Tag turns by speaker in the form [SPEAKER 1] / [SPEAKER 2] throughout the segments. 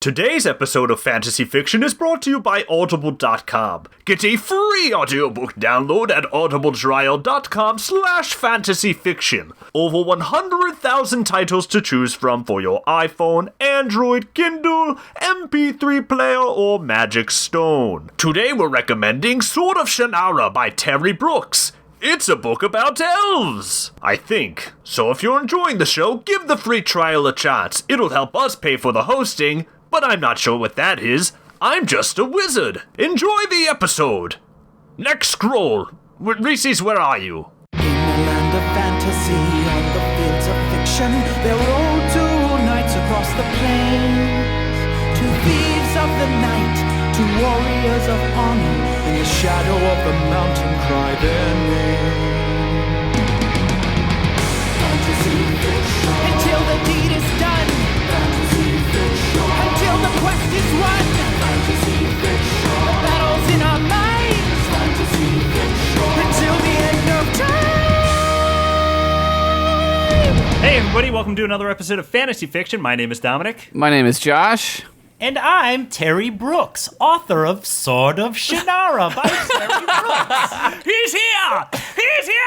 [SPEAKER 1] Today's episode of Fantasy Fiction is brought to you by Audible.com. Get a free audiobook download at audibletrial.com/fantasyfiction. Over 100,000 titles to choose from for your iPhone, Android, Kindle, MP3 player, or Magic Stone. Today we're recommending Sword of Shannara by Terry Brooks. It's a book about elves, I think. So if you're enjoying the show, give the free trial a chance. It'll help us pay for the hosting, but I'm not sure what that is. I'm just a wizard. Enjoy the episode. Next scroll. Reese's, where are you?
[SPEAKER 2] In the land of fantasy, on the fields of fiction, there roll two knights across the plains. Two thieves of the night, two warriors of honor, in the shadow of the mountain cry their name. Fantasy fiction. Until the deed is done. Fantasy fiction. Until the quest is won. Fantasy fiction. The battle's in our minds. Fantasy fiction. Until the end of time.
[SPEAKER 3] Hey everybody, welcome to another episode of Fantasy Fiction. My name is Dominic.
[SPEAKER 4] My name is Josh.
[SPEAKER 5] And I'm Terry Brooks, author of Sword of Shannara by Terry Brooks.
[SPEAKER 3] He's here! He's here!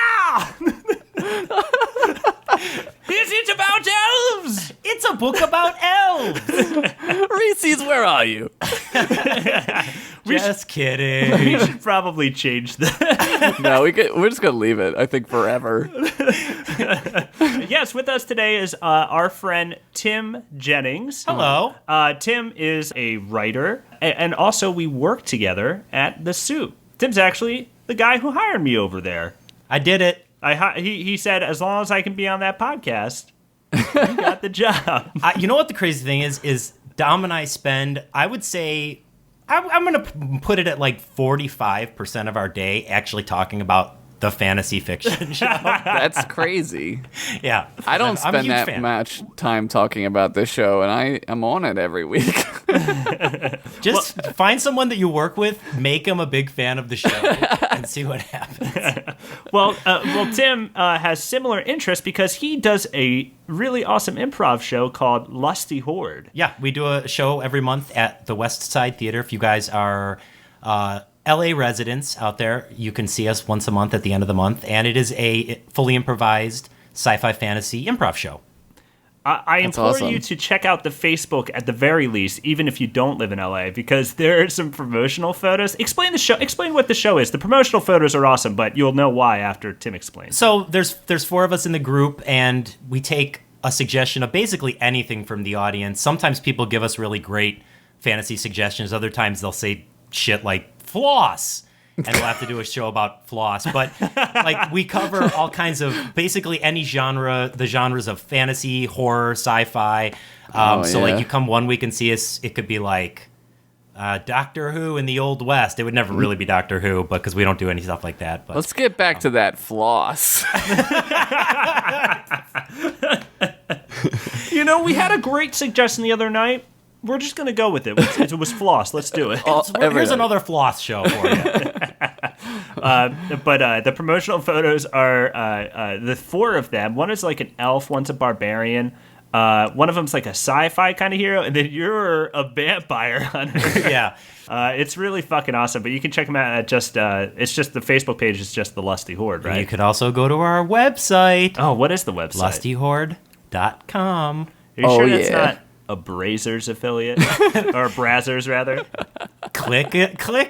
[SPEAKER 3] It's about elves!
[SPEAKER 5] It's a book about elves.
[SPEAKER 4] Reese's, where are you?
[SPEAKER 5] Just kidding.
[SPEAKER 3] We should probably change that.
[SPEAKER 4] No, we're just going to leave it, I think, forever.
[SPEAKER 3] Yes, with us today is our friend Tim Jennings.
[SPEAKER 5] Hello.
[SPEAKER 3] Tim is a writer, and also we work together at The Soup. Tim's actually the guy who hired me over there.
[SPEAKER 5] I did it.
[SPEAKER 3] He said, as long as I can be on that podcast, you got the job.
[SPEAKER 5] You know what the crazy thing is Dom and I spend, I would say, I'm going to put it at like 45% of our day actually talking about the fantasy fiction show.
[SPEAKER 4] That's crazy.
[SPEAKER 5] Yeah.
[SPEAKER 4] I don't
[SPEAKER 5] I'm a
[SPEAKER 4] spend
[SPEAKER 5] huge
[SPEAKER 4] that
[SPEAKER 5] fan.
[SPEAKER 4] much time talking about this show, and I am on it every week.
[SPEAKER 5] Just find someone that you work with, make them a big fan of the show, and see what happens.
[SPEAKER 3] Well, Tim has similar interests because he does a really awesome improv show called Lusty Horde.
[SPEAKER 5] Yeah, we do a show every month at the West Side Theater. If you guys are LA residents out there, you can see us once a month at the end of the month, and it is a fully improvised sci-fi fantasy improv show.
[SPEAKER 3] I implore
[SPEAKER 4] awesome.
[SPEAKER 3] you to check out the Facebook at the very least, even if you don't live in LA, because there are some promotional photos. Explain the show. Explain what the show is. The promotional photos are awesome, but you'll know why after Tim explains.
[SPEAKER 5] So there's four of us in the group, and we take a suggestion of basically anything from the audience. Sometimes people give us really great fantasy suggestions. Other times they'll say shit like floss, and we'll have to do a show about floss. But like we cover all kinds of basically any genre, the genres of fantasy, horror, sci-fi. So like you come one week and see us, it could be like Doctor Who in the Old West. It would never really be Doctor Who, but because we don't do any stuff like that. But
[SPEAKER 4] Let's get back to that floss.
[SPEAKER 3] You know, we had a great suggestion the other night. We're just going to go with it. It was floss. Let's do it.
[SPEAKER 5] Here's another floss show for you.
[SPEAKER 3] But the promotional photos are the four of them. One is like an elf, one's a barbarian. One of them's like a sci-fi kind of hero, and then you're a vampire hunter.
[SPEAKER 5] Yeah.
[SPEAKER 3] It's really fucking awesome. But you can check them out at just it's just the Facebook page is just the Lusty Horde, right?
[SPEAKER 5] You could also go to our website,
[SPEAKER 3] Oh, what is the website?
[SPEAKER 5] lustyhorde.com.
[SPEAKER 3] Are you sure that's
[SPEAKER 4] yeah.
[SPEAKER 3] not a Brazers affiliate? Or Brazzers, rather?
[SPEAKER 5] Click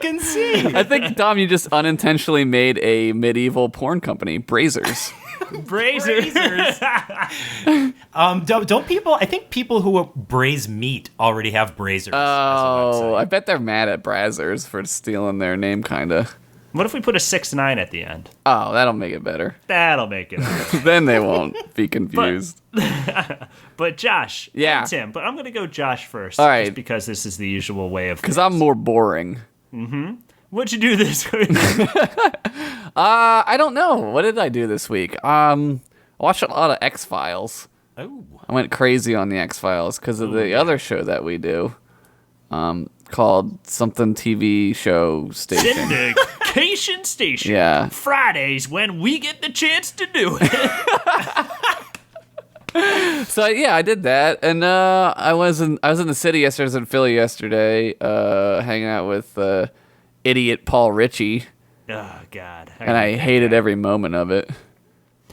[SPEAKER 5] and see.
[SPEAKER 4] I think, Dom, you just unintentionally made a medieval porn company, Brazers.
[SPEAKER 3] Brazers.
[SPEAKER 5] Don't people? I think people who braise meat already have braziers.
[SPEAKER 4] Oh, I bet they're mad at Brazzers for stealing their name, kinda.
[SPEAKER 3] What if we put a 6-9 at the end?
[SPEAKER 4] Oh, that'll make it better.
[SPEAKER 3] That'll make it better.
[SPEAKER 4] Then they won't be confused.
[SPEAKER 3] But Josh
[SPEAKER 4] Yeah.
[SPEAKER 3] and Tim, but I'm going to go Josh first.
[SPEAKER 4] All right.
[SPEAKER 3] Just because this is the usual way of
[SPEAKER 4] Because I'm more boring.
[SPEAKER 3] What'd you do this week?
[SPEAKER 4] I don't know. What did I do this week? I watched a lot of X-Files.
[SPEAKER 5] Oh.
[SPEAKER 4] I went crazy on the X-Files because of the other show that we do, called something TV show station.
[SPEAKER 3] Syndication Station.
[SPEAKER 4] Yeah.
[SPEAKER 3] Fridays when we get the chance to do it.
[SPEAKER 4] So yeah, I did that, and I was in the city yesterday. I was in Philly yesterday, hanging out with idiot Paul Ritchie,
[SPEAKER 3] Oh God.
[SPEAKER 4] and I hated every moment of it.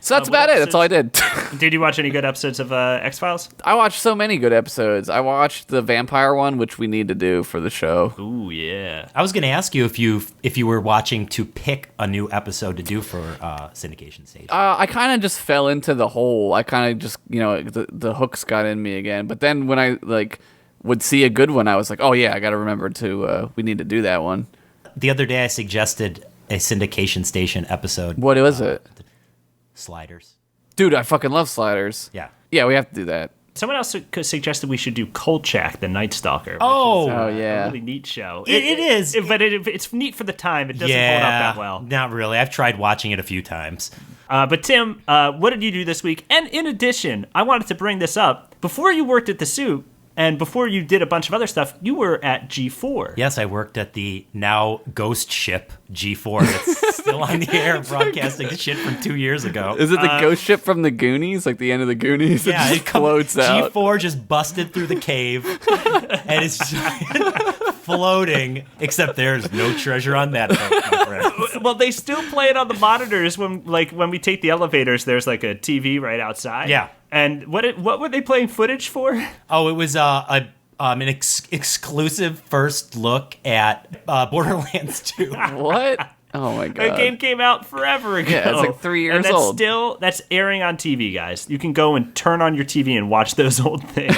[SPEAKER 4] So that's about it. That's all I did.
[SPEAKER 3] Did you watch any good episodes of X-Files?
[SPEAKER 4] I watched so many good episodes. I watched the vampire one, which we need to do for the show.
[SPEAKER 3] Ooh, yeah.
[SPEAKER 5] I was going to ask you if you were watching to pick a new episode to do for syndication station.
[SPEAKER 4] I kind of just fell into the hole. I kind of just, the hooks got in me again. But then when I would see a good one, I was like, oh yeah, I got to remember to. We need to do that one.
[SPEAKER 5] The other day, I suggested a syndication station episode.
[SPEAKER 4] What was it?
[SPEAKER 5] Sliders.
[SPEAKER 4] Dude, I fucking love Sliders.
[SPEAKER 5] Yeah.
[SPEAKER 4] Yeah, we have to do that.
[SPEAKER 3] Someone else suggested we should do Kolchak, the Night Stalker. Which
[SPEAKER 5] Oh.
[SPEAKER 3] is,
[SPEAKER 4] Oh, yeah.
[SPEAKER 3] a really neat show.
[SPEAKER 5] It is.
[SPEAKER 3] But it's neat for the time. It doesn't hold up that well.
[SPEAKER 5] Not really. I've tried watching it a few times.
[SPEAKER 3] But Tim, what did you do this week? And in addition, I wanted to bring this up. Before you worked at the Soup, and before you did a bunch of other stuff, you were at G4.
[SPEAKER 5] Yes, I worked at the now ghost ship G4 that's still on the air broadcasting the shit from 2 years ago.
[SPEAKER 4] Is it the ghost ship from the Goonies? Like the end of the Goonies?
[SPEAKER 5] Yeah,
[SPEAKER 4] it just floats out.
[SPEAKER 5] G4 just busted through the cave, and it's floating, except there's no treasure on that boat, my friend.
[SPEAKER 3] Well, they still play it on the monitors when we take the elevators. There's like a TV right outside.
[SPEAKER 5] Yeah.
[SPEAKER 3] And what were they playing footage for?
[SPEAKER 5] Oh, it was an exclusive first look at Borderlands 2.
[SPEAKER 4] What? Oh my god.
[SPEAKER 3] That game came out forever ago.
[SPEAKER 4] Yeah, it's like 3 years
[SPEAKER 3] and that's
[SPEAKER 4] old.
[SPEAKER 3] That's airing on TV, guys. You can go and turn on your TV and watch those old things.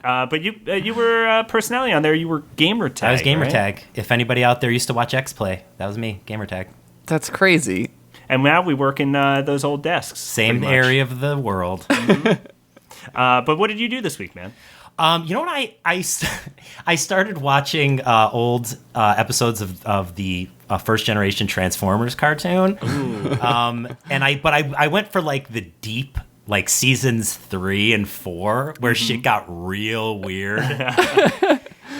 [SPEAKER 3] But you were a personality on there. You were Gamertag.
[SPEAKER 5] I was Gamertag.
[SPEAKER 3] Right?
[SPEAKER 5] If anybody out there used to watch X-Play, that was me, Gamertag.
[SPEAKER 4] That's crazy.
[SPEAKER 3] And now we work in those old desks.
[SPEAKER 5] Same
[SPEAKER 3] pretty much.
[SPEAKER 5] area of the world.
[SPEAKER 3] But what did you do this week, man?
[SPEAKER 5] You know what? I started watching old episodes of the first generation Transformers cartoon. And I went for like the deep, like seasons 3 and 4 where shit got real weird.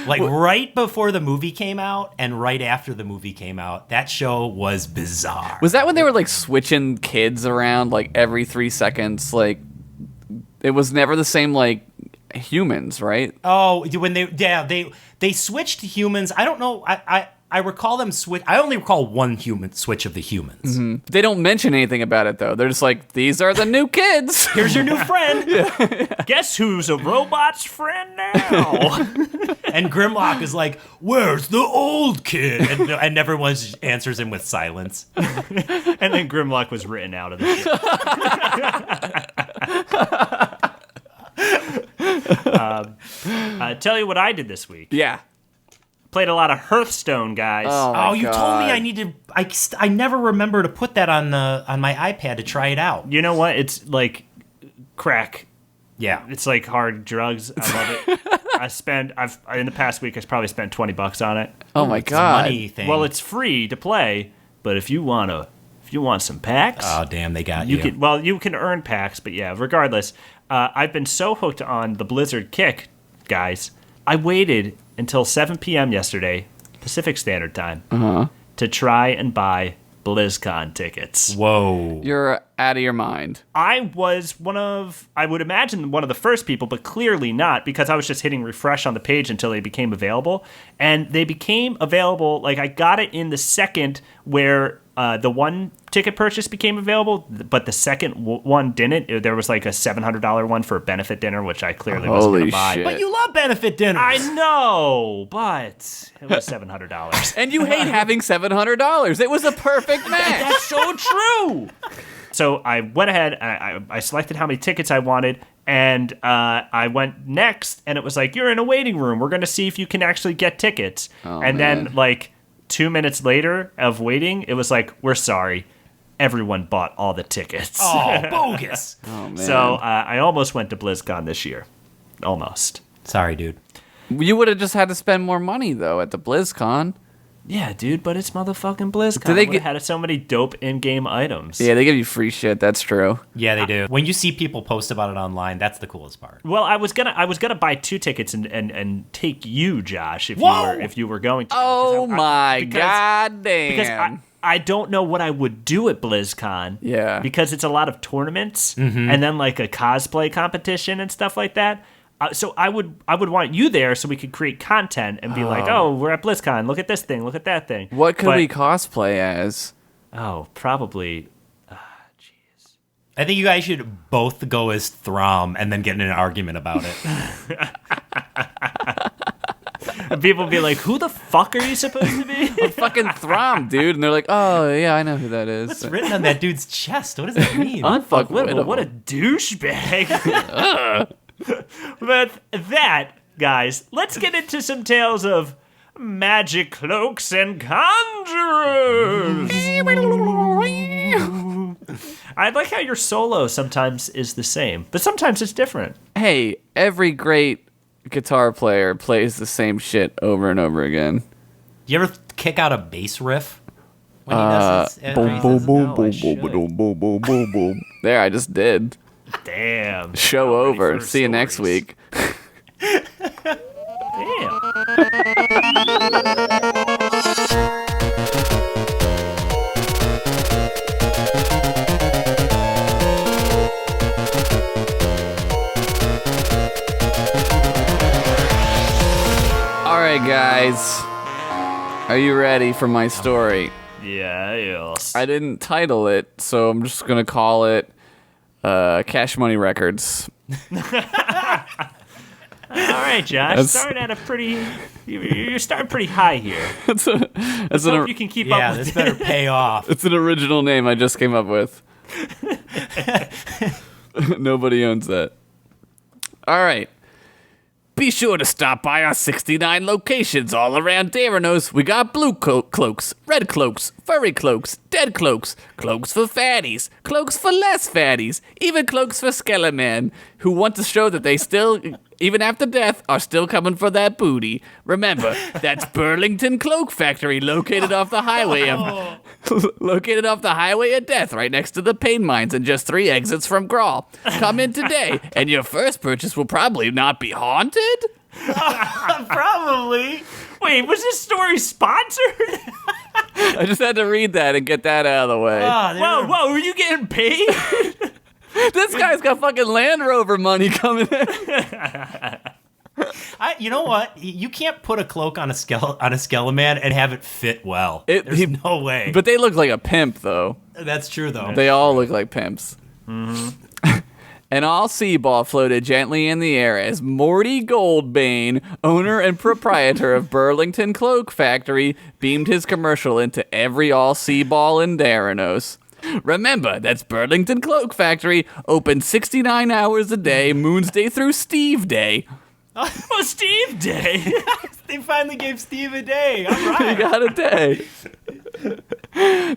[SPEAKER 5] Like right before the movie came out and right after the movie came out, that show was bizarre.
[SPEAKER 4] Was that when they were like switching kids around like every 3 seconds? Like it was never the same like humans, right?
[SPEAKER 5] Oh, when they switched to humans. I don't know. I recall them switch. I only recall one human switch of the humans.
[SPEAKER 4] Mm-hmm. They don't mention anything about it though. They're just like, these are the new kids.
[SPEAKER 5] Here's your new friend.
[SPEAKER 3] Guess who's a robot's friend now?
[SPEAKER 5] And Grimlock is like, "Where's the old kid?" And everyone answers him with silence.
[SPEAKER 3] And then Grimlock was written out of the show. Tell you what I did this week.
[SPEAKER 4] Yeah.
[SPEAKER 3] Played a lot of Hearthstone, guys.
[SPEAKER 4] my
[SPEAKER 5] You told
[SPEAKER 4] God.
[SPEAKER 5] me I need to. I never remember to put that on my iPad to try it out.
[SPEAKER 3] You know what? It's like crack.
[SPEAKER 5] Yeah.
[SPEAKER 3] It's like hard drugs. I love it. In the past week, I've probably spent $20 on it.
[SPEAKER 4] Oh my
[SPEAKER 5] It's a
[SPEAKER 4] god.
[SPEAKER 5] money thing.
[SPEAKER 3] Well, it's free to play, but if you want some packs,
[SPEAKER 5] Oh damn, they got
[SPEAKER 3] you can earn packs. But yeah, regardless, I've been so hooked on the Blizzard kick, guys. I waited until 7 p.m. yesterday, Pacific Standard Time, to try and buy BlizzCon tickets.
[SPEAKER 5] Whoa.
[SPEAKER 4] You're out of your mind.
[SPEAKER 3] I was I would imagine one of the first people, but clearly not, because I was just hitting refresh on the page until they became available. And they became available, like I got it in the second where the one ticket purchase became available, but the second one didn't. There was like a $700 one for a benefit dinner, which I clearly wasn't going
[SPEAKER 4] Holy
[SPEAKER 3] to buy.
[SPEAKER 4] shit.
[SPEAKER 5] But you love benefit dinners.
[SPEAKER 3] I know, but it was $700.
[SPEAKER 4] And you hate having $700. It was a perfect match.
[SPEAKER 3] That's so true. So I went ahead, I selected how many tickets I wanted, and I went next, and it was like, you're in a waiting room. We're going to see if you can actually get tickets. And then, like, 2 minutes later of waiting, it was like, we're sorry. Everyone bought all the tickets.
[SPEAKER 5] Oh, bogus.
[SPEAKER 4] Oh, man.
[SPEAKER 3] So I almost went to BlizzCon this year. Almost.
[SPEAKER 5] Sorry, dude.
[SPEAKER 4] You would have just had to spend more money, though, at the BlizzCon.
[SPEAKER 3] Yeah, dude, but it's motherfucking BlizzCon.
[SPEAKER 4] Do they
[SPEAKER 3] I would've had so many dope in-game items.
[SPEAKER 4] Yeah, they give you free shit. That's true.
[SPEAKER 5] Yeah, they do. When you see people post about it online, that's the coolest part.
[SPEAKER 3] Well, I was gonna buy 2 tickets and take you, Josh, if
[SPEAKER 5] Whoa!
[SPEAKER 3] you were going to.
[SPEAKER 4] Oh my
[SPEAKER 3] because
[SPEAKER 4] god damn.
[SPEAKER 3] Because I don't know what I would do at BlizzCon.
[SPEAKER 4] Yeah.
[SPEAKER 3] Because it's a lot of tournaments and then like a cosplay competition and stuff like that. So I would want you there so we could create content and be like, oh, we're at BlizzCon. Look at this thing. Look at that thing.
[SPEAKER 4] What could we cosplay as?
[SPEAKER 3] Oh, probably.
[SPEAKER 5] I think you guys should both go as Throm and then get in an argument about it.
[SPEAKER 3] And people be like, who the fuck are you supposed to be?
[SPEAKER 4] Fucking Throm, dude. And they're like, oh, yeah, I know who that is.
[SPEAKER 5] What's written on that dude's chest? What does that mean?
[SPEAKER 3] Unfuckwittable. What a douchebag. With that, guys, let's get into some tales of magic cloaks and conjurers. I like how your solo sometimes is the same, but sometimes it's different.
[SPEAKER 4] Hey, every great guitar player plays the same shit over and over again.
[SPEAKER 5] You ever kick out a bass riff when he does this?
[SPEAKER 4] Boom, boom, boom,
[SPEAKER 3] No, I
[SPEAKER 4] boom,
[SPEAKER 3] should.
[SPEAKER 4] boom, boom, boom, boom, boom, boom. There, I just did.
[SPEAKER 3] Damn.
[SPEAKER 4] Show
[SPEAKER 3] Ready
[SPEAKER 4] over.
[SPEAKER 3] for
[SPEAKER 4] See you next
[SPEAKER 3] stories.
[SPEAKER 4] week.
[SPEAKER 3] Damn.
[SPEAKER 4] All right, guys. Are you ready for my story?
[SPEAKER 3] Yes.
[SPEAKER 4] I didn't title it, so I'm just going to call it Cash Money Records.
[SPEAKER 3] All right, Josh.
[SPEAKER 4] That's-
[SPEAKER 3] Starting at a pretty. You're starting pretty high here.
[SPEAKER 4] That's
[SPEAKER 3] Hope you can keep
[SPEAKER 5] Yeah,
[SPEAKER 3] up with
[SPEAKER 5] this better pay off.
[SPEAKER 4] It's an original name I just came up with. Nobody owns that. All right. Be sure to stop by our 69 locations all around Daranos. We got blue cloaks, red cloaks, furry cloaks, dead cloaks, cloaks for fatties, cloaks for less fatties, even cloaks for skeleton who want to show that they still, even after death, are still coming for that booty. Remember, that's Burlington Cloak Factory located off the highway of death right next to the pain mines and just 3 exits from Grawl. Come in today and your first purchase will probably not be haunted.
[SPEAKER 5] Probably.
[SPEAKER 3] Wait, was this story sponsored?
[SPEAKER 4] I just had to read that and get that out of the way.
[SPEAKER 3] Whoa, were you getting paid?
[SPEAKER 4] This guy's got fucking Land Rover money coming in.
[SPEAKER 5] You know what? You can't put a cloak on a skeleton and have it fit well.
[SPEAKER 4] There's
[SPEAKER 5] There's no way.
[SPEAKER 4] But they look like a pimp, though.
[SPEAKER 5] That's true, though.
[SPEAKER 4] They all look like pimps. Mm-hmm. An all-sea ball floated gently in the air as Morty Goldbane, owner and proprietor of Burlington Cloak Factory, beamed his commercial into every all-sea ball in Daranos. Remember, that's Burlington Cloak Factory, open 69 hours a day, Moon's Day through Steve Day.
[SPEAKER 3] Oh, Steve Day.
[SPEAKER 5] They finally gave Steve a day. All right.
[SPEAKER 4] You got a day.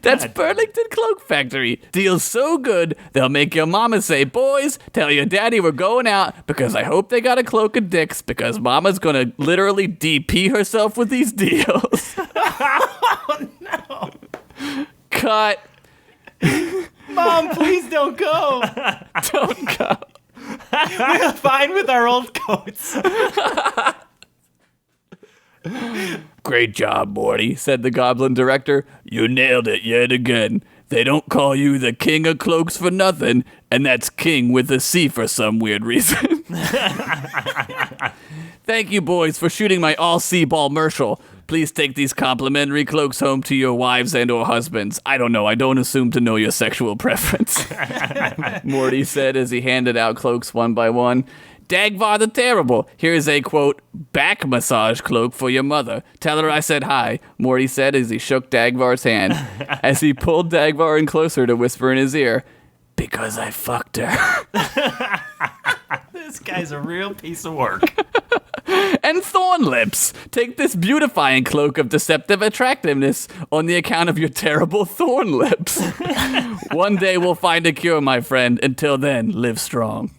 [SPEAKER 4] That's Burlington Cloak Factory. Deals so good, they'll make your mama say, boys, tell your daddy we're going out because I hope they got a cloak of dicks because mama's gonna literally DP herself with these deals.
[SPEAKER 5] Oh, no.
[SPEAKER 4] Cut.
[SPEAKER 5] Mom, please don't go.
[SPEAKER 4] Don't go.
[SPEAKER 5] We're fine with our old coats.
[SPEAKER 4] Great job, Morty, said the Goblin Director. You nailed it yet again. They don't call you the King of Cloaks for nothing, and that's King with a C for some weird reason. Thank you, boys, for shooting my all-sea ball commercial. Please take these complimentary cloaks home to your wives and or husbands. I don't know. I don't assume to know your sexual preference. Morty said as he handed out cloaks one by one. Dagvar the Terrible. Here's a, quote, back massage cloak for your mother. Tell her I said hi, Morty said as he shook Dagvar's hand. As he pulled Dagvar in closer to whisper in his ear, because I fucked her.
[SPEAKER 5] This guy's a real piece of work.
[SPEAKER 4] And Thorn Lips. Take this beautifying cloak of deceptive attractiveness on the account of your terrible thorn lips. One day we'll find a cure, my friend. Until then, live strong.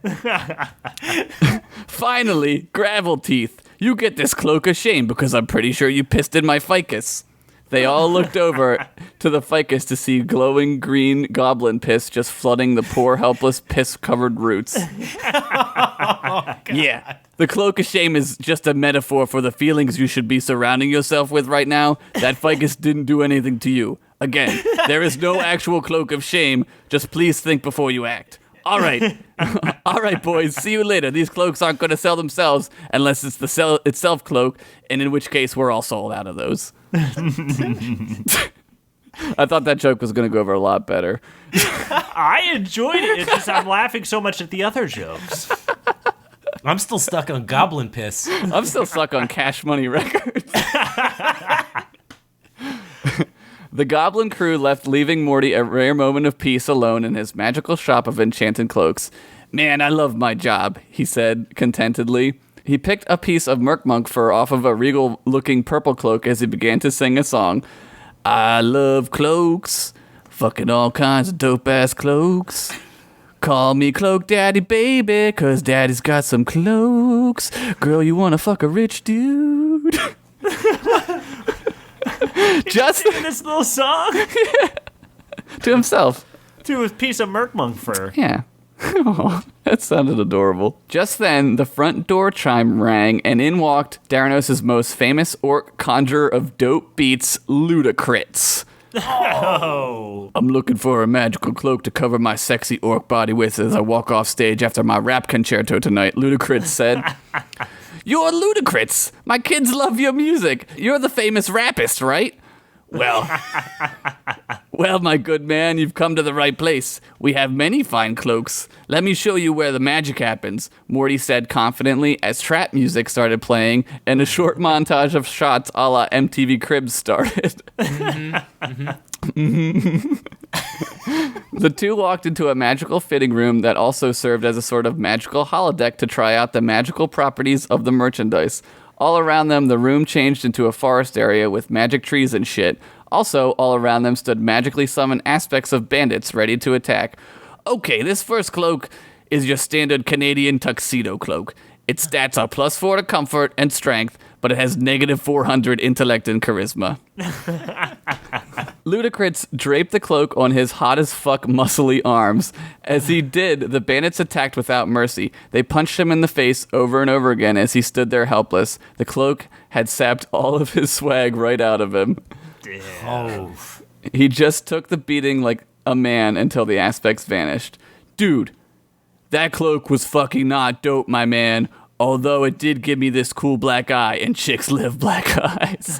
[SPEAKER 4] Finally, Gravel Teeth. You get this cloak of shame because I'm pretty sure you pissed in my ficus. They all looked over to the ficus to see glowing green goblin piss just flooding the poor, helpless, piss-covered roots. Yeah, the cloak of shame is just a metaphor for the feelings you should be surrounding yourself with right now. That ficus didn't do anything to you. Again, there is no actual cloak of shame. Just please think before you act. All right. All right, boys. See you later. These cloaks aren't going to sell themselves unless it's the sell itself cloak, and in which case we're all sold out of those. I thought that joke was going to go over a lot better.
[SPEAKER 3] I enjoyed it. It's just I'm laughing so much at the other jokes.
[SPEAKER 5] I'm still stuck on goblin piss.
[SPEAKER 4] I'm still stuck on Cash Money Records. The goblin crew left, leaving Morty a rare moment of peace alone in his magical shop of enchanted cloaks. Man, I love my job, he said contentedly. He picked a piece of merkmonk fur off of a regal-looking purple cloak as he began to sing a song. I love cloaks, fucking all kinds of dope-ass cloaks. Call me Cloak Daddy, baby, 'cause Daddy's got some cloaks. Girl, you wanna fuck a rich dude? Just
[SPEAKER 3] Singing this little song
[SPEAKER 4] to himself.
[SPEAKER 3] to a piece of merkmonk fur.
[SPEAKER 4] Yeah. Oh, that sounded adorable. Just then, the front door chime rang, and in walked Theranos' most famous orc conjurer of dope beats, Ludacris.
[SPEAKER 3] Oh.
[SPEAKER 4] I'm looking for a magical cloak to cover my sexy orc body with as I walk off stage after my rap concerto tonight, Ludacris said. You're Ludacris! My kids love your music! You're the famous rappist, right? Well, my good man, you've come to the right place. We have many fine cloaks. Let me show you where the magic happens, Morty said confidently as trap music started playing and a short montage of shots a la MTV Cribs started. The two walked into a magical fitting room that also served as a sort of magical holodeck to try out the magical properties of the merchandise. All around them, the room changed into a forest area with magic trees and shit. Also, all around them stood magically summoned aspects of bandits ready to attack. Okay, this first cloak is your standard Canadian tuxedo cloak. Its stats are +4 to comfort and strength, but it has -400 intellect and charisma. Ludacris draped the cloak on his hot-as-fuck muscly arms. As he did, the bandits attacked without mercy. They punched him in the face over and over again as he stood there helpless. The cloak had sapped all of his swag right out of him.
[SPEAKER 5] Oh.
[SPEAKER 4] He just took the beating like a man until the aspects vanished. Dude, that cloak was fucking not dope, my man. Although it did give me this cool black eye, and chicks love black eyes.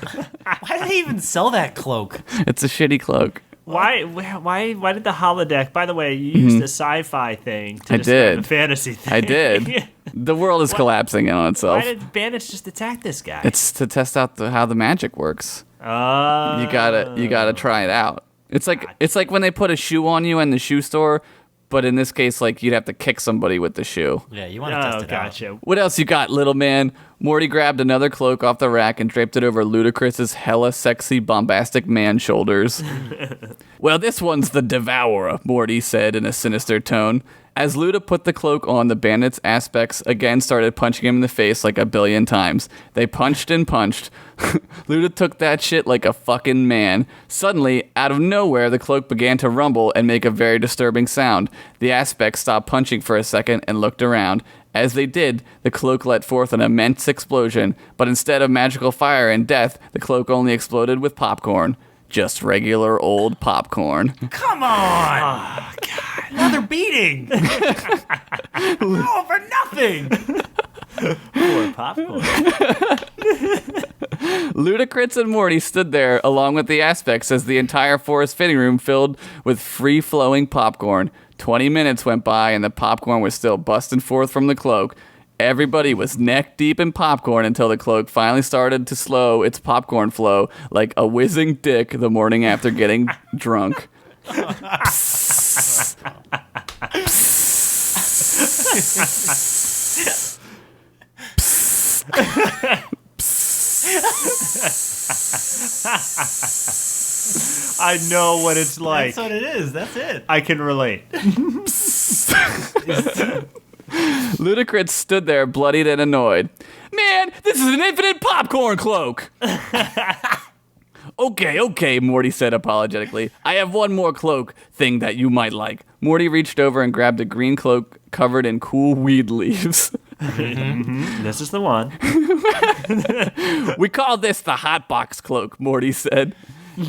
[SPEAKER 5] Why did they even sell that cloak?
[SPEAKER 4] It's a shitty cloak.
[SPEAKER 3] Why did the holodeck? By the way, you used a sci-fi thing to
[SPEAKER 4] I
[SPEAKER 3] describe
[SPEAKER 4] did.
[SPEAKER 3] a fantasy thing.
[SPEAKER 4] I did. The world is collapsing in on itself.
[SPEAKER 3] Why did bandits just attack this guy?
[SPEAKER 4] It's to test out how the magic works.
[SPEAKER 3] Oh.
[SPEAKER 4] You gotta try it out. It's like when they put a shoe on you in the shoe store, but in this case, like you'd have to kick somebody with the shoe.
[SPEAKER 5] Yeah, you want to test it out.
[SPEAKER 3] Gotcha.
[SPEAKER 4] What else you got, little man? Morty grabbed another cloak off the rack and draped it over Ludacris's hella sexy, bombastic man shoulders. Well, this one's the Devourer, Morty said in a sinister tone. As Luda put the cloak on, the bandits' aspects again started punching him in the face like a billion times. They punched and punched. Luda took that shit like a fucking man. Suddenly, out of nowhere, the cloak began to rumble and make a very disturbing sound. The aspects stopped punching for a second and looked around. As they did, the cloak let forth an immense explosion, but instead of magical fire and death, the cloak only exploded with popcorn. Just regular old popcorn.
[SPEAKER 5] Come on! Oh, God. Another beating! Oh, for nothing!
[SPEAKER 3] Poor popcorn.
[SPEAKER 4] Ludacris and Morty stood there along with the aspects as the entire forest fitting room filled with free-flowing popcorn. 20 minutes went by and the popcorn was still busting forth from the cloak. Everybody was neck deep in popcorn until the cloak finally started to slow its popcorn flow like a whizzing dick the morning after getting drunk. Psst. Psst. Psst.
[SPEAKER 3] I know what it's like.
[SPEAKER 5] That's what it is. That's it.
[SPEAKER 3] I can relate.
[SPEAKER 4] Ludacris stood there, bloodied and annoyed. Man, this is an infinite popcorn cloak! Okay, Morty said apologetically. I have one more cloak thing that you might like. Morty reached over and grabbed a green cloak covered in cool weed leaves.
[SPEAKER 3] This is the one.
[SPEAKER 4] We call this the hot box cloak, Morty said.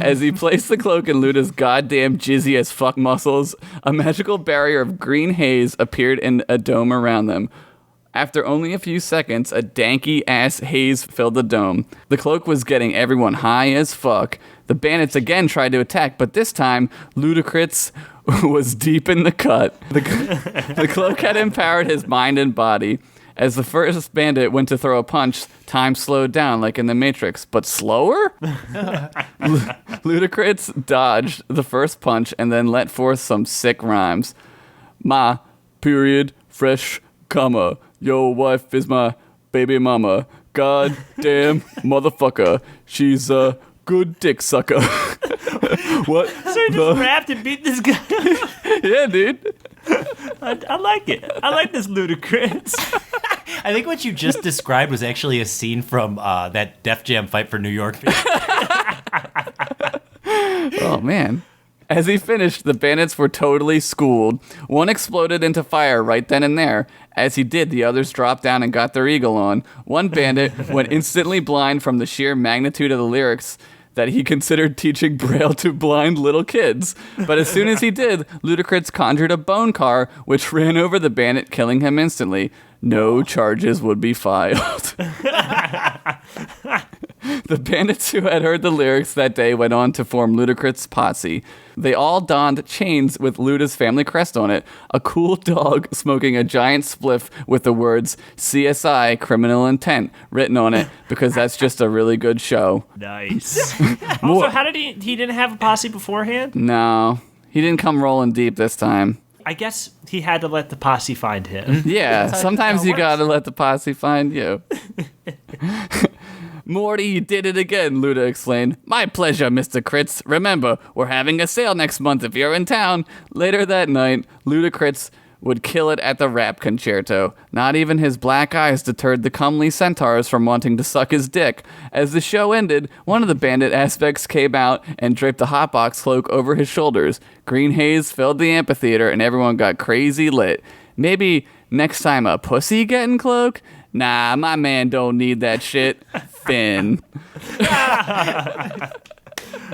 [SPEAKER 4] As he placed the cloak in Luda's goddamn jizzy as fuck muscles, a magical barrier of green haze appeared in a dome around them. After only a few seconds, a danky-ass haze filled the dome. The cloak was getting everyone high as fuck. The bandits again tried to attack, but this time, Ludacris was deep in the cut. The cloak had empowered his mind and body. As the first bandit went to throw a punch, time slowed down like in the Matrix, but slower? Ludacris dodged the first punch and then let forth some sick rhymes. Ma, period, fresh, comma. Yo wife is my baby mama. God damn motherfucker. She's a good dick sucker. What?
[SPEAKER 3] So he just rapped and beat this guy.
[SPEAKER 4] Yeah, dude.
[SPEAKER 3] I like it. I like this Ludacris.
[SPEAKER 5] I think what you just described was actually a scene from that Def Jam Fight for New York video.
[SPEAKER 4] Oh, man. As he finished, the bandits were totally schooled. One exploded into fire right then and there. As he did, the others dropped down and got their eagle on. One bandit went instantly blind from the sheer magnitude of the lyrics that he considered teaching Braille to blind little kids. But as soon as he did, Ludacris conjured a bone car, which ran over the bandit, killing him instantly. No charges would be filed. The bandits who had heard the lyrics that day went on to form Ludacris' posse. They all donned chains with Luda's family crest on it, a cool dog smoking a giant spliff with the words CSI Criminal Intent written on it, because that's just a really good show.
[SPEAKER 3] Nice. Also, how did he didn't have a posse beforehand?
[SPEAKER 4] No, he didn't come rolling deep this time.
[SPEAKER 3] I guess he had to let the posse find him.
[SPEAKER 4] Yeah, sometimes you gotta let the posse find you. Morty, you did it again, Luda explained. My pleasure, Mr. Kritz. Remember, we're having a sale next month if you're in town. Later that night, Ludacris would kill it at the rap concerto. Not even his black eyes deterred the comely centaurs from wanting to suck his dick. As the show ended, one of the bandit aspects came out and draped a hotbox cloak over his shoulders. Green haze filled the amphitheater and everyone got crazy lit. Maybe next time a pussy getting cloak? Nah, my man don't need that shit. Finn.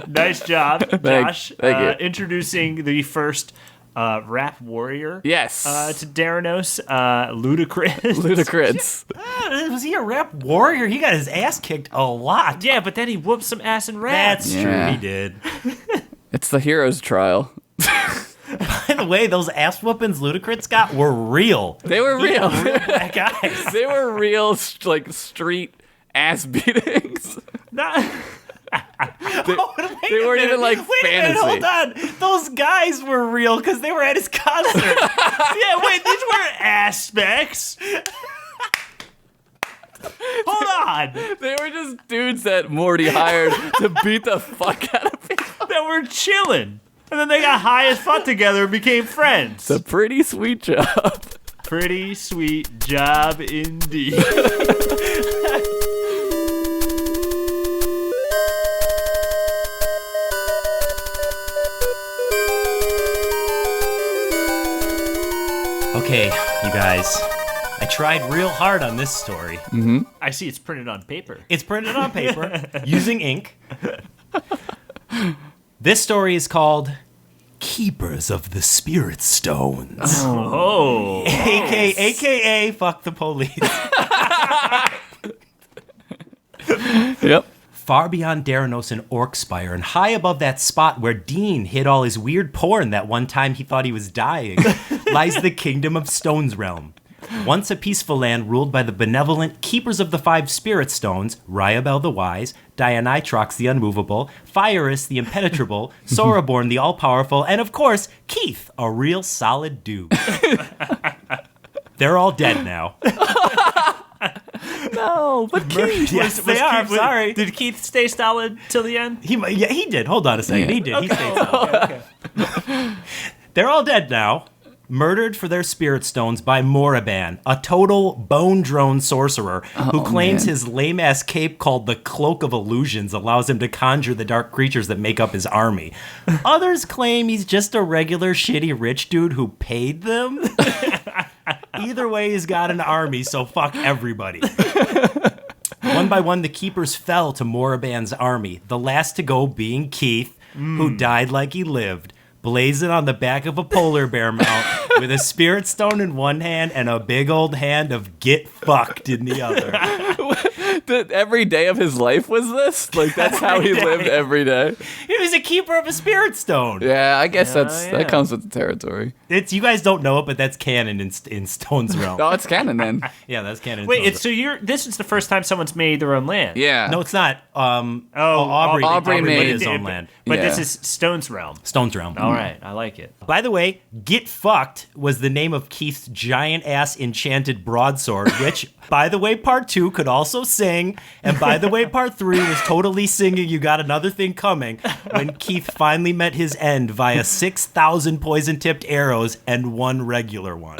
[SPEAKER 3] Nice job, Josh.
[SPEAKER 4] Thank you.
[SPEAKER 3] Introducing the first rap warrior.
[SPEAKER 4] Yes.
[SPEAKER 3] To Daranos, Ludacris.
[SPEAKER 4] Ludacris.
[SPEAKER 5] Was he a rap warrior? He got his ass kicked a lot.
[SPEAKER 3] Yeah, but then he whooped some ass in rap.
[SPEAKER 5] That's
[SPEAKER 4] Yeah.
[SPEAKER 5] true, he did.
[SPEAKER 4] It's the hero's trial.
[SPEAKER 5] By the way, those ass whoopings Ludacris got were real.
[SPEAKER 4] They were real.
[SPEAKER 5] Black guys.
[SPEAKER 4] They were real, like, street ass beatings.
[SPEAKER 3] Not-
[SPEAKER 4] They weren't even like
[SPEAKER 5] Wait
[SPEAKER 4] fantasy.
[SPEAKER 5] a minute, hold on. Those guys were real because they were at his concert.
[SPEAKER 3] yeah, wait, these weren't aspects. Hold on.
[SPEAKER 4] They were just dudes that Morty hired to beat the fuck out of people.
[SPEAKER 3] That were chilling. And then they got high as fuck together and became friends.
[SPEAKER 4] It's a pretty sweet job.
[SPEAKER 3] Pretty sweet job indeed.
[SPEAKER 5] Okay, you guys. I tried real hard on this story.
[SPEAKER 3] I see it's printed on paper.
[SPEAKER 5] It's printed on paper using ink. This story is called Keepers of the Spirit Stones.
[SPEAKER 3] Oh.
[SPEAKER 5] AKA fuck the police.
[SPEAKER 4] Yep.
[SPEAKER 5] Far beyond Daranos and Orkspire, and high above that spot where Dean hid all his weird porn that one time he thought he was dying, lies the Kingdom of Stones Realm. Once a peaceful land ruled by the benevolent Keepers of the Five Spirit Stones, Ryabel the Wise, Dionytrox the Unmovable, Fyrus the Impenetrable, Soraborn the All-Powerful, and of course, Keith, a real solid dude. They're all dead now.
[SPEAKER 4] No, but Keith.
[SPEAKER 5] Yes, they are. I'm sorry.
[SPEAKER 3] Did Keith stay solid till the end?
[SPEAKER 5] He did. Hold on a second.
[SPEAKER 4] Yeah.
[SPEAKER 5] He did. He stayed solid. They're all dead now. Murdered for their spirit stones by Moraban, a total bone drone sorcerer who claims his lame-ass cape called the Cloak of Illusions allows him to conjure the dark creatures that make up his army. Others claim he's just a regular shitty rich dude who paid them. Either way, he's got an army, so fuck everybody. One by one, the keepers fell to Moraband's army, the last to go being Keith, who died like he lived, blazing on the back of a polar bear mount with a spirit stone in one hand and a big old hand of get fucked in the other.
[SPEAKER 4] Every day of his life was this? Like, that's how he lived every day?
[SPEAKER 5] He was a keeper of a spirit stone.
[SPEAKER 4] Yeah, I guess that comes with the territory.
[SPEAKER 5] It's you guys don't know it, but that's canon in Stone's realm.
[SPEAKER 4] Oh, it's canon then.
[SPEAKER 5] Yeah, that's canon. in
[SPEAKER 3] Wait,
[SPEAKER 5] Stone's
[SPEAKER 3] so this is the first time someone's made their own land.
[SPEAKER 4] Yeah.
[SPEAKER 5] No, it's not.
[SPEAKER 4] Aubrey
[SPEAKER 5] made
[SPEAKER 4] made
[SPEAKER 5] his own land.
[SPEAKER 3] But
[SPEAKER 4] Yeah.
[SPEAKER 3] this is Stone's realm.
[SPEAKER 5] Stone's realm.
[SPEAKER 3] All right, I like it.
[SPEAKER 5] By the way, Get Fucked was the name of Keith's giant-ass enchanted broadsword, which, by the way, part 2 could also sing, and by the way, part 3 was totally singing You Got Another Thing Coming, when Keith finally met his end via 6,000 poison-tipped arrows and 1 regular one.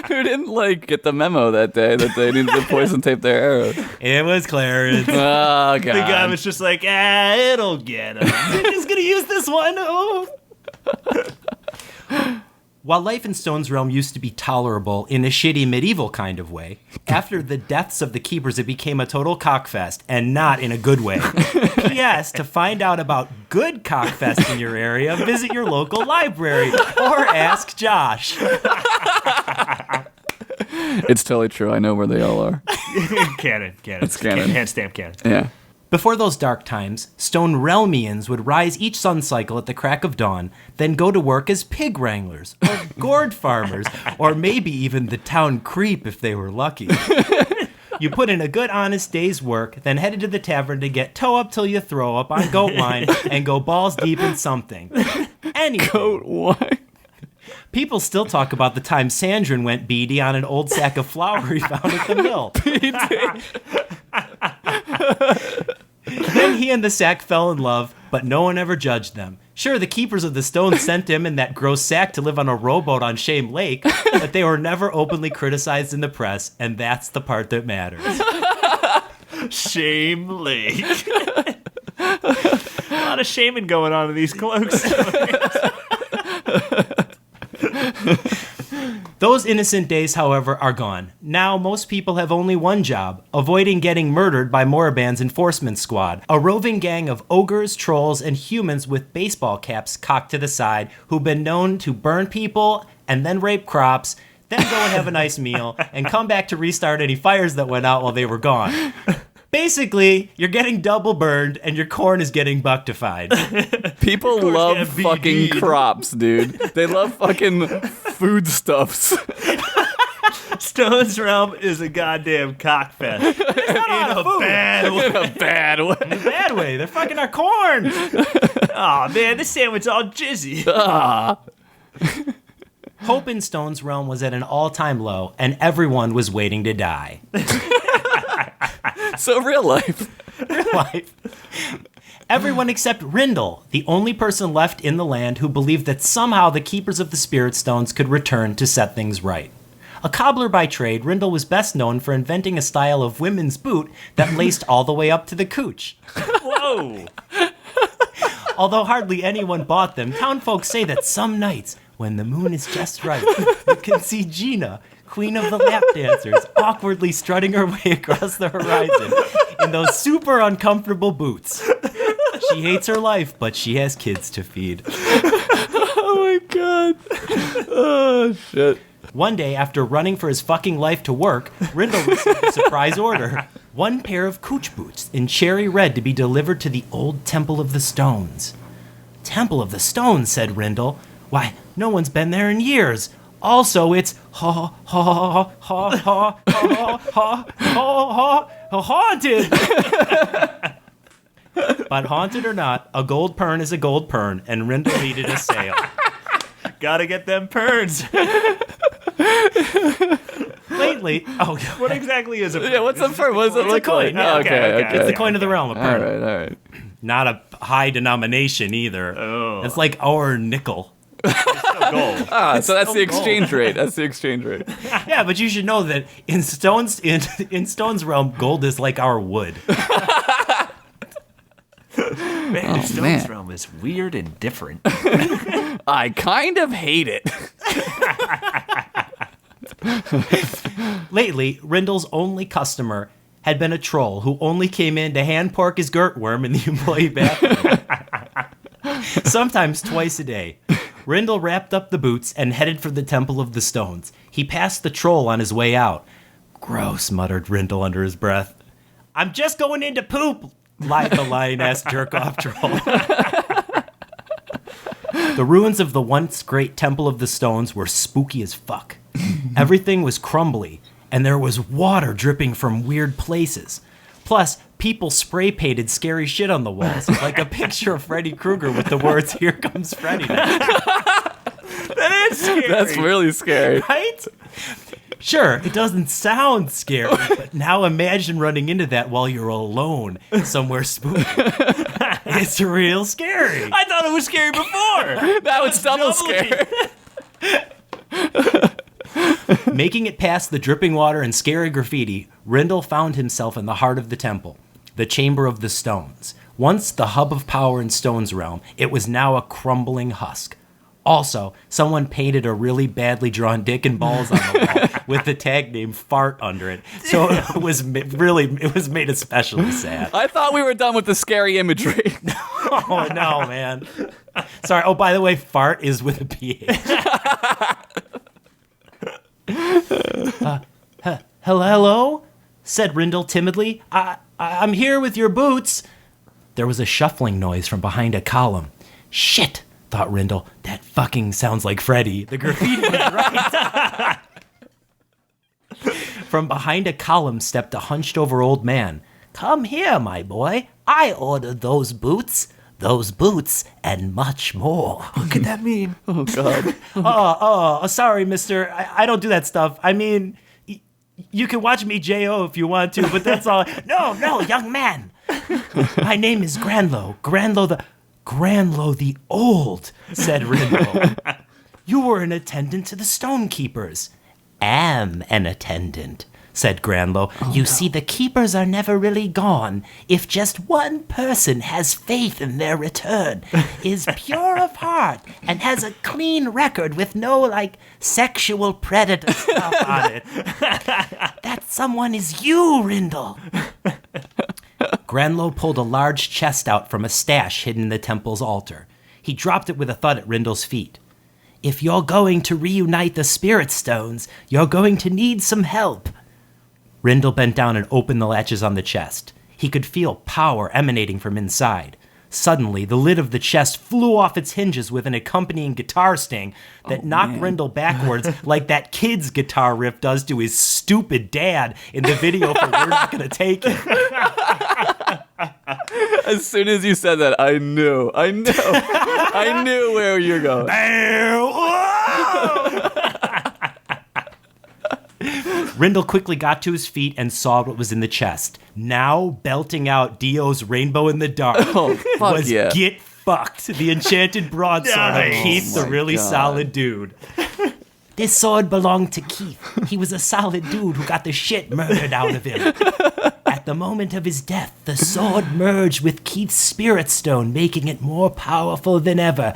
[SPEAKER 4] Who didn't, get the memo that day that they needed to poison tape their arrows?
[SPEAKER 5] It was Clarence.
[SPEAKER 4] Oh, God.
[SPEAKER 3] The guy was just like, it'll get him.
[SPEAKER 5] I'm just gonna use this one. Oh. While life in Stone's realm used to be tolerable in a shitty medieval kind of way, after the deaths of the keepers, it became a total cockfest, and not in a good way. P.S. To find out about good cockfest in your area, visit your local library or ask Josh.
[SPEAKER 4] It's totally true. I know where they all are.
[SPEAKER 3] Canon.
[SPEAKER 4] It's canon.
[SPEAKER 3] Hand stamp canon.
[SPEAKER 4] Yeah.
[SPEAKER 5] Before those dark times, Stone Realmians would rise each sun cycle at the crack of dawn, then go to work as pig wranglers, or gourd farmers, or maybe even the town creep if they were lucky. You put in a good honest day's work, then headed to the tavern to get toe up till you throw up on goat wine and go balls deep in something. Anything.
[SPEAKER 4] Goat wine.
[SPEAKER 5] People still talk about the time Sandrin went beady on an old sack of flour he found at the mill. Then he and the sack fell in love, but no one ever judged them. Sure, the keepers of the stone sent him and that gross sack to live on a rowboat on Shame Lake, but they were never openly criticized in the press, and that's the part that matters.
[SPEAKER 3] Shame Lake. A lot of shaming going on in these cloaks.
[SPEAKER 5] Those innocent days, however, are gone. Now, most people have only one job, avoiding getting murdered by Moraband's enforcement squad, a roving gang of ogres, trolls, and humans with baseball caps cocked to the side who've been known to burn people and then rape crops, then go and have a nice meal, and come back to restart any fires that went out while they were gone. Basically, you're getting double burned and your corn is getting buctified.
[SPEAKER 4] People love
[SPEAKER 3] gonna be
[SPEAKER 4] fucking
[SPEAKER 3] mean.
[SPEAKER 4] crops, dude. They love fucking foodstuffs.
[SPEAKER 3] Stone's realm is a goddamn cockfest. In a bad way.
[SPEAKER 4] In a bad way.
[SPEAKER 5] In a bad way, they're fucking our corn.
[SPEAKER 3] Oh man, this sandwich all jizzy.
[SPEAKER 5] Hope in Stone's realm was at an all-time low, and everyone was waiting to die.
[SPEAKER 4] So real life.
[SPEAKER 5] Life. Everyone except Rindle, the only person left in the land who believed that somehow the keepers of the Spirit Stones could return to set things right. A cobbler by trade, Rindle was best known for inventing a style of women's boot that laced all the way up to the cooch.
[SPEAKER 3] Whoa.
[SPEAKER 5] Although hardly anyone bought them, townfolk say that some nights, when the moon is just right, you can see Gina, queen of the lap dancers, awkwardly strutting her way across the horizon in those super uncomfortable boots. She hates her life, but she has kids to feed.
[SPEAKER 4] Oh my god. Oh shit.
[SPEAKER 5] One day, after running for his fucking life to work, Rindle received a surprise order. 1 pair of cooch boots in cherry red to be delivered to the old Temple of the Stones. Temple of the Stones, said Rindle. Why, no one's been there in years. Also, it's haunted. But haunted or not, a gold pern is a gold pern, and Rindle needed a sale.
[SPEAKER 3] Gotta get them perns.
[SPEAKER 5] Lately,
[SPEAKER 3] What exactly is a pern?
[SPEAKER 4] Yeah, what's up for? What does it look
[SPEAKER 5] coin.
[SPEAKER 4] like?
[SPEAKER 5] Yeah,
[SPEAKER 4] Okay.
[SPEAKER 5] it's the coin of the realm, a
[SPEAKER 4] All
[SPEAKER 5] pern.
[SPEAKER 4] right.
[SPEAKER 5] Not a high denomination either.
[SPEAKER 3] Oh.
[SPEAKER 5] It's like our nickel.
[SPEAKER 3] Gold.
[SPEAKER 4] So that's the exchange rate.
[SPEAKER 5] Yeah, but you should know that in Stone's realm, gold is like our wood.
[SPEAKER 3] Man, Stone's
[SPEAKER 4] man.
[SPEAKER 3] realm is weird and different.
[SPEAKER 4] I kind of hate it.
[SPEAKER 5] Lately, Rindle's only customer had been a troll who only came in to hand pork his Gertworm in the employee bathroom. Sometimes twice a day. Rindle wrapped up the boots and headed for the Temple of the Stones. He passed the troll on his way out. Gross, muttered Rindle under his breath. I'm just going in to poop, lied the lion-ass jerk-off troll. The ruins of the once great Temple of the Stones were spooky as fuck. Everything was crumbly, and there was water dripping from weird places. Plus, people spray-painted scary shit on the walls, like a picture of Freddy Krueger with the words, "Here comes Freddy."
[SPEAKER 3] That is scary.
[SPEAKER 4] That's really scary.
[SPEAKER 5] Right? Sure, it doesn't sound scary, but now imagine running into that while you're alone somewhere spooky. It's real scary.
[SPEAKER 3] I thought it was scary before.
[SPEAKER 4] That was double scary.
[SPEAKER 5] Making it past the dripping water and scary graffiti, Rindle found himself in the heart of the temple, the Chamber of the Stones. Once the hub of power in Stone's realm, it was now a crumbling husk. Also, someone painted a really badly drawn dick and balls on the wall with the tag name "fart" under it. So it was made especially sad.
[SPEAKER 4] I thought we were done with the scary imagery.
[SPEAKER 5] Oh no, man. Sorry. Oh, by the way, fart is with a PH. Hello? Said Rindle timidly. I'm here with your boots. There was a shuffling noise from behind a column. Shit, thought Rindle. That fucking sounds like Freddy. The graffiti was right. From behind a column stepped a hunched-over old man. Come here, my boy. I ordered those boots, and much more.
[SPEAKER 1] What could that mean?
[SPEAKER 4] Oh, God.
[SPEAKER 5] Sorry, mister. I don't do that stuff. I mean, you can watch me J.O. if you want to, but that's all. No, young man. My name is Granlow. Granlow the Old, said Rindle. You were an attendant to the Stonekeepers. Am an attendant, said Granlow. You see, the keepers are never really gone. If just one person has faith in their return, is pure of heart, and has a clean record with no, sexual predator stuff on it, that someone is you, Rindle. Granlow pulled a large chest out from a stash hidden in the temple's altar. He dropped it with a thud at Rindle's feet. If you're going to reunite the Spirit Stones, you're going to need some help. Rindle bent down and opened the latches on the chest. He could feel power emanating from inside. Suddenly, the lid of the chest flew off its hinges with an accompanying guitar sting that knocked Rindle backwards like that kid's guitar riff does to his stupid dad in the video for We're Not Gonna Take It.
[SPEAKER 4] As soon as you said that, I knew where you're going.
[SPEAKER 5] Rindle quickly got to his feet and saw what was in the chest. Now belting out Dio's Rainbow in the Dark was Get Fucked, the enchanted broadsword of Keith, the really solid dude. This sword belonged to Keith. He was a solid dude who got the shit murdered out of him. At the moment of his death, the sword merged with Keith's spirit stone, making it more powerful than ever.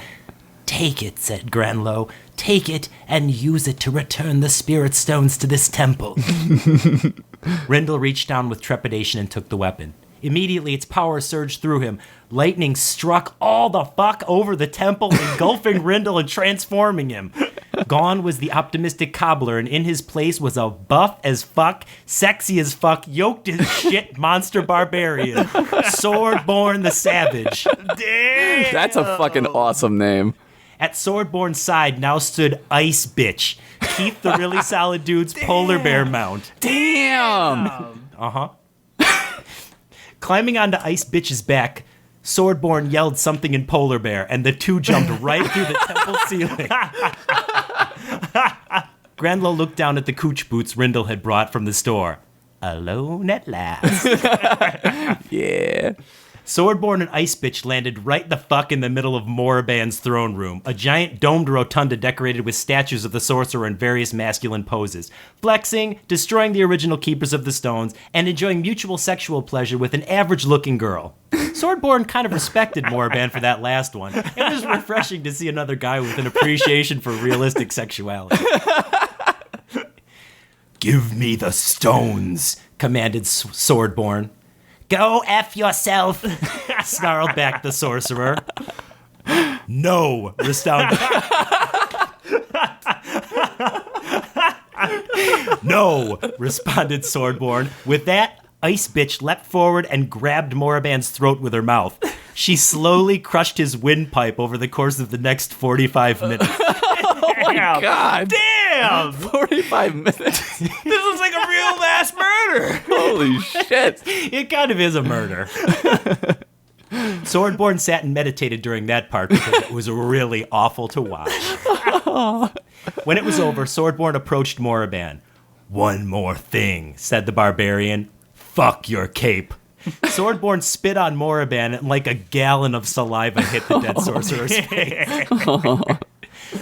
[SPEAKER 5] Take it, said Granlow. Take it and use it to return the spirit stones to this temple. Rindle reached down with trepidation and took the weapon. Immediately, its power surged through him. Lightning struck all the fuck over the temple, engulfing Rindle and transforming him. Gone was the optimistic cobbler, and in his place was a buff as fuck, sexy as fuck, yoked as shit monster barbarian, Swordborn the Savage.
[SPEAKER 3] Damn.
[SPEAKER 4] That's a fucking awesome name.
[SPEAKER 5] At Swordborn's side now stood Ice Bitch, Keith the really solid dude's polar bear mount.
[SPEAKER 4] Damn!
[SPEAKER 5] Uh-huh. Climbing onto Ice Bitch's back, Swordborn yelled something in polar bear, and the two jumped right through the temple ceiling. Granlow looked down at the cooch boots Rindle had brought from the store. Alone at last.
[SPEAKER 4] Yeah.
[SPEAKER 5] Swordborn and Ice Bitch landed right the fuck in the middle of Moraband's throne room, a giant domed rotunda decorated with statues of the sorcerer in various masculine poses, flexing, destroying the original keepers of the stones, and enjoying mutual sexual pleasure with an average-looking girl. Swordborn kind of respected Moraband for that last one. It was refreshing to see another guy with an appreciation for realistic sexuality. Give me the stones, commanded Swordborn. Go F yourself, snarled back the sorcerer. No, responded. No, responded Swordborn. With that, Ice Bitch leapt forward and grabbed Moraband's throat with her mouth. She slowly crushed his windpipe over the course of the next 45 minutes.
[SPEAKER 3] Damn.
[SPEAKER 4] God.
[SPEAKER 3] Damn!
[SPEAKER 4] 45 minutes.
[SPEAKER 3] This looks like a real mass murder!
[SPEAKER 4] Holy shit.
[SPEAKER 5] It kind of is a murder. Swordborn sat and meditated during that part because it was really awful to watch. When it was over, Swordborn approached Moraband. One more thing, said the barbarian. Fuck your cape. Swordborn spit on Moraband and like a gallon of saliva hit the dead sorcerer's face.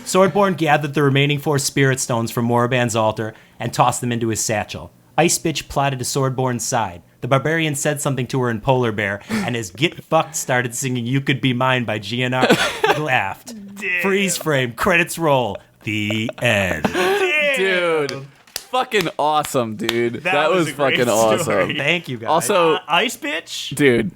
[SPEAKER 5] Swordborn gathered the remaining 4 spirit stones from Moraband's altar and tossed them into his satchel. Ice Bitch plodded to Swordborn's side. The barbarian said something to her in Polar Bear, and as Get Fucked started singing You Could Be Mine by GNR, he laughed.
[SPEAKER 3] Damn.
[SPEAKER 5] Freeze frame, credits roll. The end.
[SPEAKER 4] Dude. Fucking awesome, dude. That was
[SPEAKER 3] a great
[SPEAKER 4] fucking awesome.
[SPEAKER 3] story.
[SPEAKER 5] Thank you, guys.
[SPEAKER 4] Also,
[SPEAKER 3] Ice Bitch?
[SPEAKER 4] dude,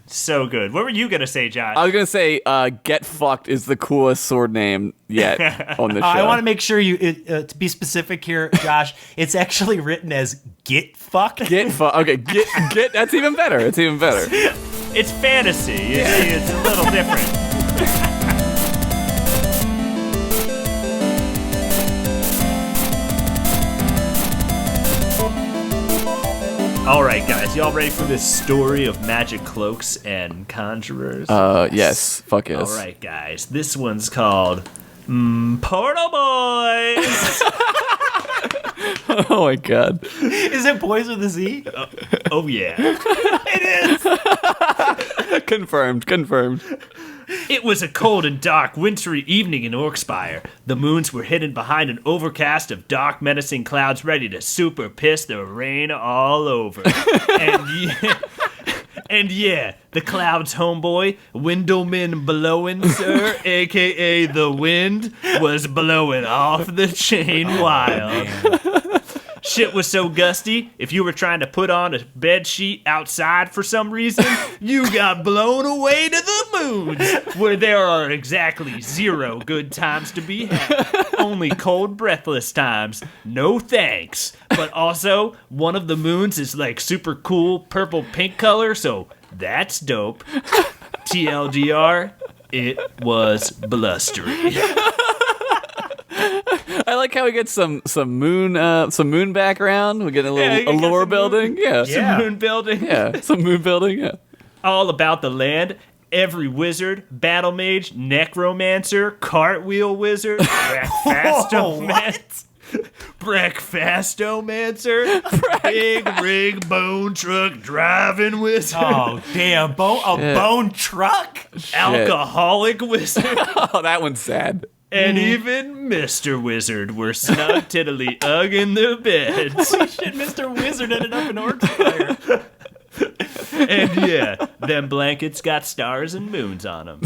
[SPEAKER 3] So good. What were you going to say, Josh?
[SPEAKER 4] I was gonna say, "Get Fucked" is the coolest sword name yet on the show.
[SPEAKER 5] I want to make sure to be specific here, Josh. It's actually written as Get Fucked.
[SPEAKER 4] Get Fucked. Okay, get. That's even better. It's even better.
[SPEAKER 3] It's fantasy. It's a little different. All right, guys, y'all ready for this story of magic cloaks and conjurers?
[SPEAKER 4] Yes. Fuck yes.
[SPEAKER 3] All right, guys, this one's called Portal Boys.
[SPEAKER 4] Oh my god.
[SPEAKER 5] Is it Boys with a Z?
[SPEAKER 3] Oh yeah,
[SPEAKER 4] Confirmed.
[SPEAKER 3] it was a cold and dark, wintry evening in Orkspire. The moons were hidden behind an overcast of dark, menacing clouds, ready to super piss the rain all over. And yeah, the clouds' homeboy, Windleman Blowin', sir, a.k.a. the Wind, was blowing off the chain wild. Shit was so gusty, if you were trying to put on a bed sheet outside for some reason, you got blown away to the moons, where there are exactly 0 good times to be had. Only cold, breathless times. No thanks. But also, one of the moons is like super cool purple-pink color, so that's dope. TLDR, it was blustery.
[SPEAKER 4] I like how we get some moon background. We get a little lore building. Yeah.
[SPEAKER 3] Some moon building.
[SPEAKER 4] Yeah. Some moon building. Yeah.
[SPEAKER 3] All about the land. Every wizard, battle mage, necromancer, cartwheel wizard, breakfastomancer, big rig bone truck driving wizard,
[SPEAKER 5] Oh, damn. Bone truck?
[SPEAKER 3] alcoholic wizard,
[SPEAKER 4] Oh, that one's sad.
[SPEAKER 3] and even Mr. Wizard were snug tiddly in the beds.
[SPEAKER 5] Shit, Mr. Wizard ended up in Orkspire.
[SPEAKER 3] And yeah, them blankets got stars and moons on them.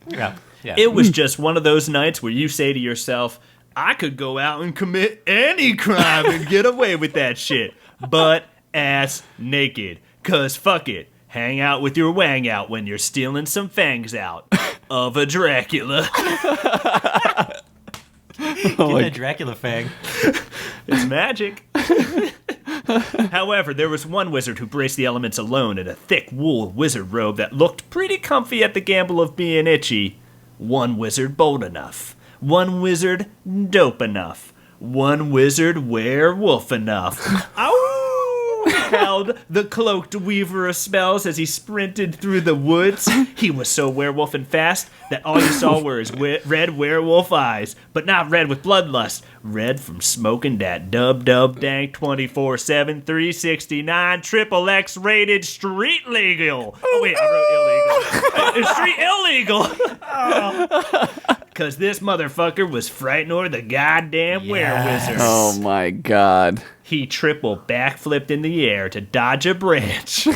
[SPEAKER 5] Yeah.
[SPEAKER 3] It was just one of those nights where you say to yourself, I could go out and commit any crime and get away with that shit, but ass naked. 'Cause fuck it, hang out with your wang out when you're stealing some fangs out of a Dracula.
[SPEAKER 5] Get that Dracula fang.
[SPEAKER 3] It's magic. However, there was one wizard who braced the elements alone in a thick wool wizard robe that looked pretty comfy at the gamble of being itchy. One wizard bold enough. One wizard dope enough. One wizard werewolf enough. Ow! Howled the cloaked weaver of spells as he sprinted through the woods. He was so werewolf and fast that all you saw were his red werewolf eyes, but not red with bloodlust. Red from smoking that dub-dank 24/7 369 triple X rated street legal. Oh wait, I wrote illegal. Street illegal. Cause this motherfucker was frightening the goddamn werewizard.
[SPEAKER 4] Oh my god.
[SPEAKER 3] He triple backflipped in the air to dodge a branch.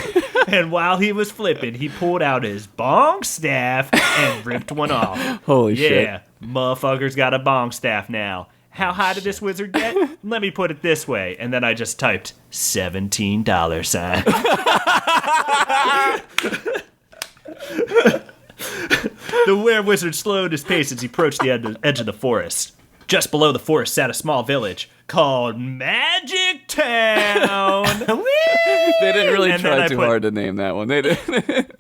[SPEAKER 3] And while he was flipping, he pulled out his bong staff and ripped one off.
[SPEAKER 4] Holy shit.
[SPEAKER 3] Yeah, motherfucker's got a bong staff now. How high did this wizard get? Let me put it this way. And then I just typed $17 sign. The were-wizard slowed his pace as he approached the edge of the forest. Just below the forest sat a small village called Magic Town.
[SPEAKER 4] They didn't really try too hard to name that one. They didn't.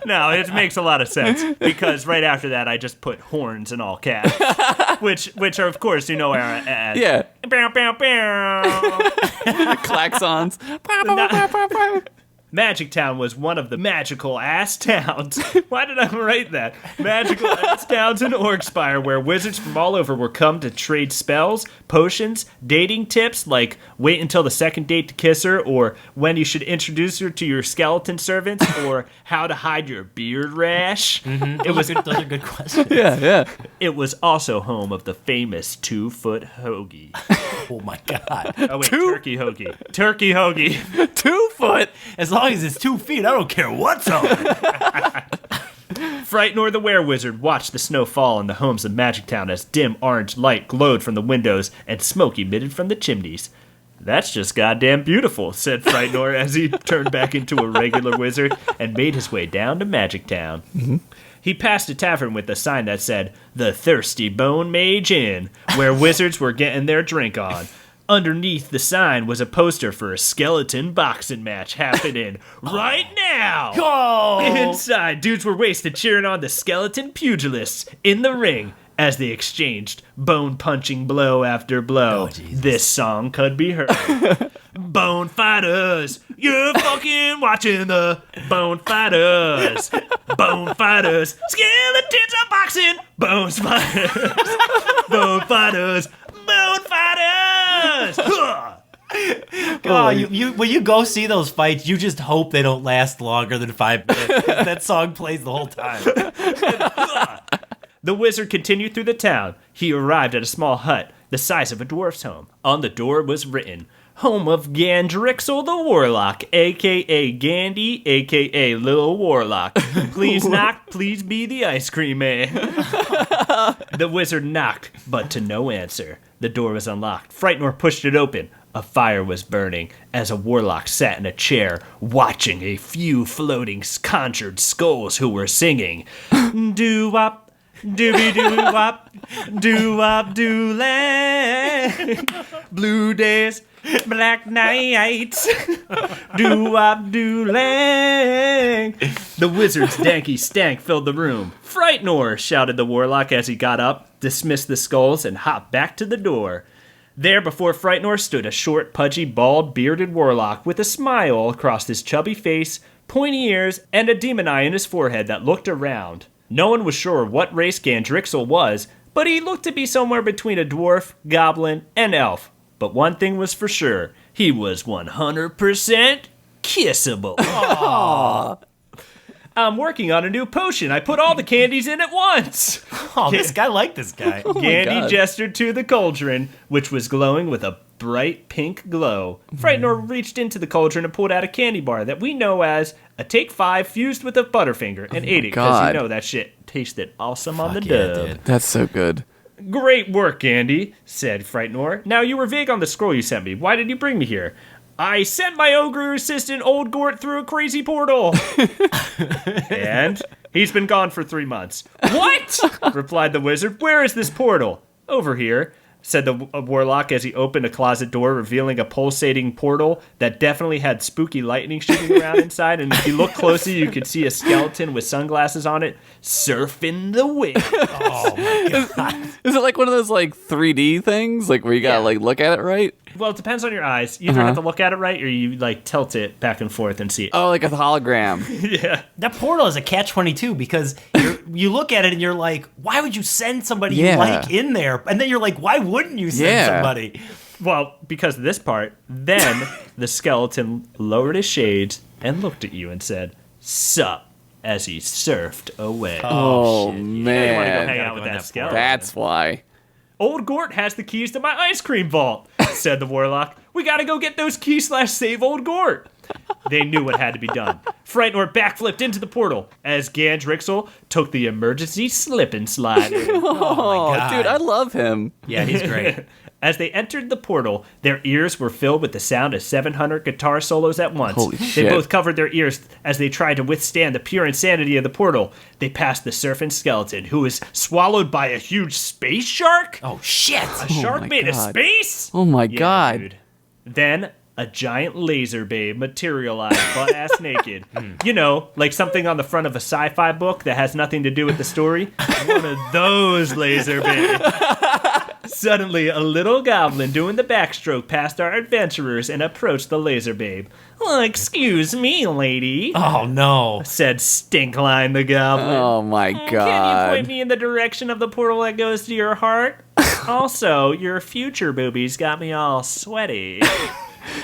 [SPEAKER 3] No, it makes a lot of sense because right after that I just put horns in all caps, which are of course are as bow bow bow
[SPEAKER 4] Klaxons.
[SPEAKER 3] Magic Town was one of the magical ass towns. Why did I write that? Magical ass towns in Orcspire, where wizards from all over were come to trade spells, potions, dating tips like wait until the second date to kiss her, or when you should introduce her to your skeleton servants, or how to hide your beard rash.
[SPEAKER 5] Those are good questions.
[SPEAKER 4] Yeah.
[SPEAKER 3] It was also home of the famous 2-foot hoagie.
[SPEAKER 5] Oh my god.
[SPEAKER 3] Oh wait, turkey hoagie. Turkey hoagie.
[SPEAKER 4] 2 foot.
[SPEAKER 5] As long as it's 2 feet, I don't care what's on it.
[SPEAKER 3] Frightnor the were-wizard watched the snow fall in the homes of Magic Town as dim orange light glowed from the windows and smoke emitted from the chimneys. That's just goddamn beautiful, said Frightnor as he turned back into a regular wizard and made his way down to Magic Town. He passed a tavern with a sign that said, "The Thirsty Bone Mage Inn," where wizards were getting their drink on. Underneath the sign was a poster for a skeleton boxing match happening right now.
[SPEAKER 5] Oh!
[SPEAKER 3] Inside, dudes were wasted cheering on the skeleton pugilists in the ring as they exchanged bone-punching blow after blow. This song could be heard. Bone fighters, you're fucking watching the bone fighters. Bone fighters, skeletons are boxing. Bone fighters, bone fighters, bone fighters.
[SPEAKER 5] When you go see those fights, you just hope they don't last longer than 5 minutes. That song plays the whole time.
[SPEAKER 3] The wizard continued through the town. He arrived at a small hut, the size of a dwarf's home. On the door was written, "Home of Gandrixel the Warlock, a.k.a. Gandy, a.k.a. Lil Warlock. Please knock, please be the ice cream man." The wizard knocked, but to no answer. The door was unlocked. Frightnor pushed it open. A fire was burning as a warlock sat in a chair, watching a few floating conjured skulls who were singing, "Doo-wop, dooby-doo-wop, doo-wop, doo-lang, blue days, black nights, doo-wop, doo-lang." The wizard's danky stank filled the room. "Frightnor!" shouted the warlock as he got up, dismissed the skulls, and hopped back to the door. There before Frightnor stood a short, pudgy, bald, bearded warlock with a smile across his chubby face, pointy ears, and a demon eye in his forehead that looked around. No one was sure what race Gandrixel was, but he looked to be somewhere between a dwarf, goblin, and elf. But one thing was for sure, he was 100% kissable. Aww. "I'm working on a new potion. I put all the candies in at once."
[SPEAKER 5] Oh, this guy liked this guy.
[SPEAKER 3] Gandy gestured to the cauldron, which was glowing with a bright pink glow. Frightnor reached into the cauldron and pulled out a candy bar that we know as a Take 5 fused with a Butterfinger and ate it because you know that shit tasted awesome on the dub.
[SPEAKER 5] Dude.
[SPEAKER 4] That's so good.
[SPEAKER 3] "Great work, Gandy," said Frightnor. "Now, you were vague on the scroll you sent me. Why did you bring me here?" "I sent my ogre assistant Old Gort through a crazy portal." "And? He's been gone for 3 months." "What?" replied the wizard. "Where is this portal?" "Over here," said the warlock as he opened a closet door, revealing a pulsating portal that definitely had spooky lightning shooting around inside. And if you look closely, you could see a skeleton with sunglasses on it, surfing the wind.
[SPEAKER 5] Oh my god.
[SPEAKER 4] Is it like one of those like 3D things, like where you gotta like look at it right?
[SPEAKER 3] Well, it depends on your eyes. You either have to look at it right, or you like tilt it back and forth and see it.
[SPEAKER 4] Oh, like a hologram.
[SPEAKER 3] Yeah.
[SPEAKER 5] That portal is a catch-22 because you look at it and you're like, why would you send somebody you like in there? And then you're like, why wouldn't you send somebody?
[SPEAKER 3] Well, because of this part, then the skeleton lowered his shades and looked at you and said, "Sup," as he surfed away.
[SPEAKER 4] Oh,
[SPEAKER 5] shit.
[SPEAKER 3] You want to go
[SPEAKER 4] man.
[SPEAKER 3] hang out with that skeleton.
[SPEAKER 4] That's why.
[SPEAKER 3] "Old Gort has the keys to my ice cream vault," said the warlock. "We gotta go get those keys / save Old Gort." They knew what had to be done. Frightnor backflipped into the portal as Gandrixel took the emergency slip and slide.
[SPEAKER 4] Oh,
[SPEAKER 5] God.
[SPEAKER 4] dude, I love him.
[SPEAKER 5] Yeah, he's great.
[SPEAKER 3] As they entered the portal, their ears were filled with the sound of 700 guitar solos at once.
[SPEAKER 4] Holy
[SPEAKER 3] They
[SPEAKER 4] shit.
[SPEAKER 3] both covered their ears as they tried to withstand the pure insanity of the portal. They passed the serpent skeleton, who was swallowed by a huge space shark?
[SPEAKER 5] Oh, shit.
[SPEAKER 3] A shark
[SPEAKER 4] my
[SPEAKER 3] made of
[SPEAKER 4] God.
[SPEAKER 3] space?
[SPEAKER 4] Oh my
[SPEAKER 3] Yeah,
[SPEAKER 4] God.
[SPEAKER 3] dude. Then a giant laser babe materialized butt-ass naked. You know, like something on the front of a sci-fi book that has nothing to do with the story. One of those laser babes. Suddenly, a little goblin doing the backstroke passed our adventurers and approached the laser babe. "Well, excuse me, lady,"
[SPEAKER 5] Oh, no.
[SPEAKER 3] said Stinkline the goblin.
[SPEAKER 4] Oh my
[SPEAKER 3] Can you point
[SPEAKER 4] God.
[SPEAKER 3] me in the direction of the portal that goes to your heart? Also, your future boobies got me all sweaty.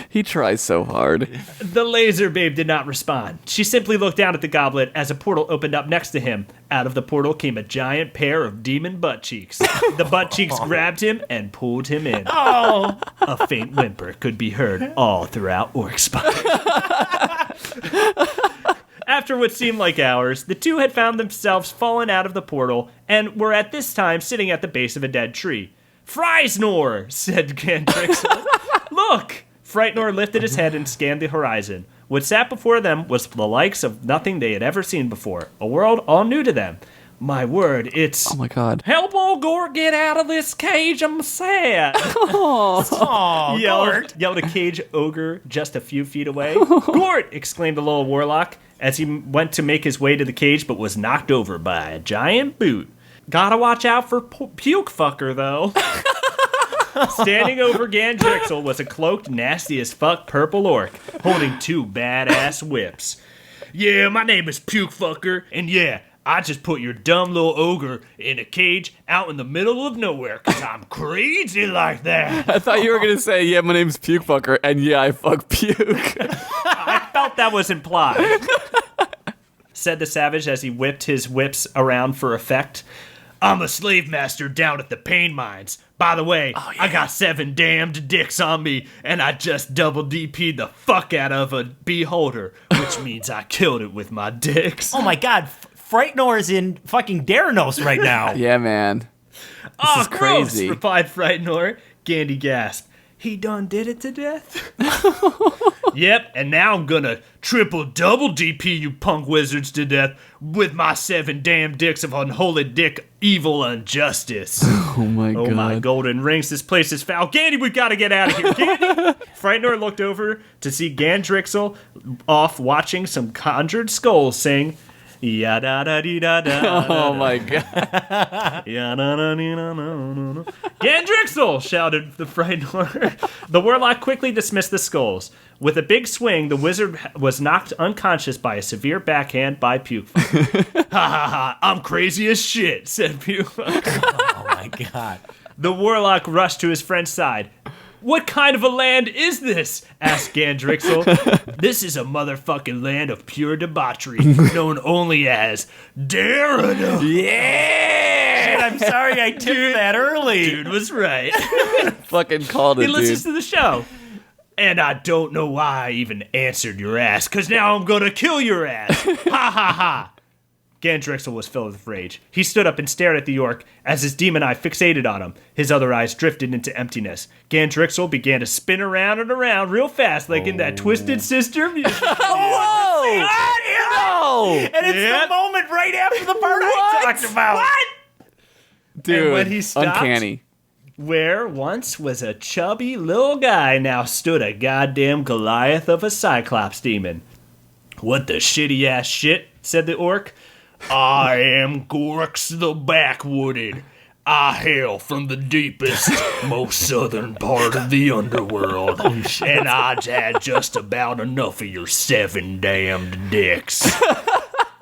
[SPEAKER 4] He tries so hard.
[SPEAKER 3] The laser babe did not respond. She simply looked down at the goblet as a portal opened up next to him. Out of the portal came a giant pair of demon butt cheeks. The butt cheeks grabbed him and pulled him in. Oh! A faint whimper could be heard all throughout Orc Spire. After what seemed like hours, the two had found themselves fallen out of the portal and were at this time sitting at the base of a dead tree. "Frysnor," said Gandrixel. "Look!" Frightnor lifted his head and scanned the horizon. What sat before them was the likes of nothing they had ever seen before, a world all new to them. My word, it's...
[SPEAKER 4] Oh my God.
[SPEAKER 3] "Help old Gore get out of this cage, I'm sad,"
[SPEAKER 5] Oh,
[SPEAKER 3] yelled a cage ogre just a few feet away. "Gort!" exclaimed the little warlock as he went to make his way to the cage but was knocked over by a giant boot. Gotta watch out for puke fucker, though. Standing over Gandrixel was a cloaked, nasty-as-fuck purple orc, holding two badass whips. "Yeah, my name is Puke Fucker, and yeah, I just put your dumb little ogre in a cage out in the middle of nowhere, 'cause I'm crazy like that."
[SPEAKER 4] I thought you were going to say, yeah, my name's Puke Fucker, and yeah, I fuck puke.
[SPEAKER 3] I felt that was implied. Said the savage as he whipped his whips around for effect. "I'm a slave master down at the pain mines. By the way, I got 7 damned dicks on me, and I just double DP'd the fuck out of a beholder, which means I killed it with my dicks."
[SPEAKER 5] Oh, my God. Frightnor is in fucking Daranos right now.
[SPEAKER 4] Yeah, man.
[SPEAKER 3] "Oh,
[SPEAKER 4] is
[SPEAKER 3] gross,"
[SPEAKER 4] crazy.
[SPEAKER 3] replied Frightnor. Gandy gasped. "He done did it to death?" "Yep, and now I'm gonna double DP you punk wizards to death with my 7 damn dicks of unholy dick evil injustice."
[SPEAKER 4] Oh my
[SPEAKER 3] Oh
[SPEAKER 4] God.
[SPEAKER 3] my golden rings, this place is foul. Gandy, we gotta get out of here. Gandy! Frightnor looked over to see Gandrixel off watching some conjured skulls sing, "Ya-da-da-dee-da-da."
[SPEAKER 4] Oh my God.
[SPEAKER 3] "Ya-na-na-nee-na-na-na-na." "Gandrixel!" shouted the Frightnor. The warlock quickly dismissed the skulls. With a big swing, the wizard was knocked unconscious by a severe backhand by Puke. "Ha ha ha, I'm crazy as shit," said Puke.
[SPEAKER 5] Oh, my God.
[SPEAKER 3] The warlock rushed to his friend's side. "What kind of a land is this?" asked Gandrixel. "This is a motherfucking land of pure debauchery, known only as Daranos."
[SPEAKER 5] Shit, I'm sorry I tipped that early.
[SPEAKER 3] Dude was right.
[SPEAKER 4] Fucking called it,
[SPEAKER 3] He listens
[SPEAKER 4] dude.
[SPEAKER 3] to the show. "And I don't know why I even answered your ass, 'cause now I'm gonna kill your ass." Ha ha ha. Gandrixel was filled with rage. He stood up and stared at the orc as his demon eye fixated on him. His other eyes drifted into emptiness. Gandrixel began to spin around and around real fast, like in that Twisted Sister music.
[SPEAKER 4] Whoa! No!
[SPEAKER 5] And it's
[SPEAKER 3] Yep.
[SPEAKER 5] the moment right after the part I talked about.
[SPEAKER 3] What?
[SPEAKER 4] Dude,
[SPEAKER 3] And when he stopped-
[SPEAKER 4] uncanny.
[SPEAKER 3] Where once was a chubby little guy, now stood a goddamn Goliath of a Cyclops demon. "What the shitty ass shit?" said the orc. "I am Gorks the Backwooded. I hail from the deepest, most southern part of the underworld, and I've had just about enough of your 7 damned dicks."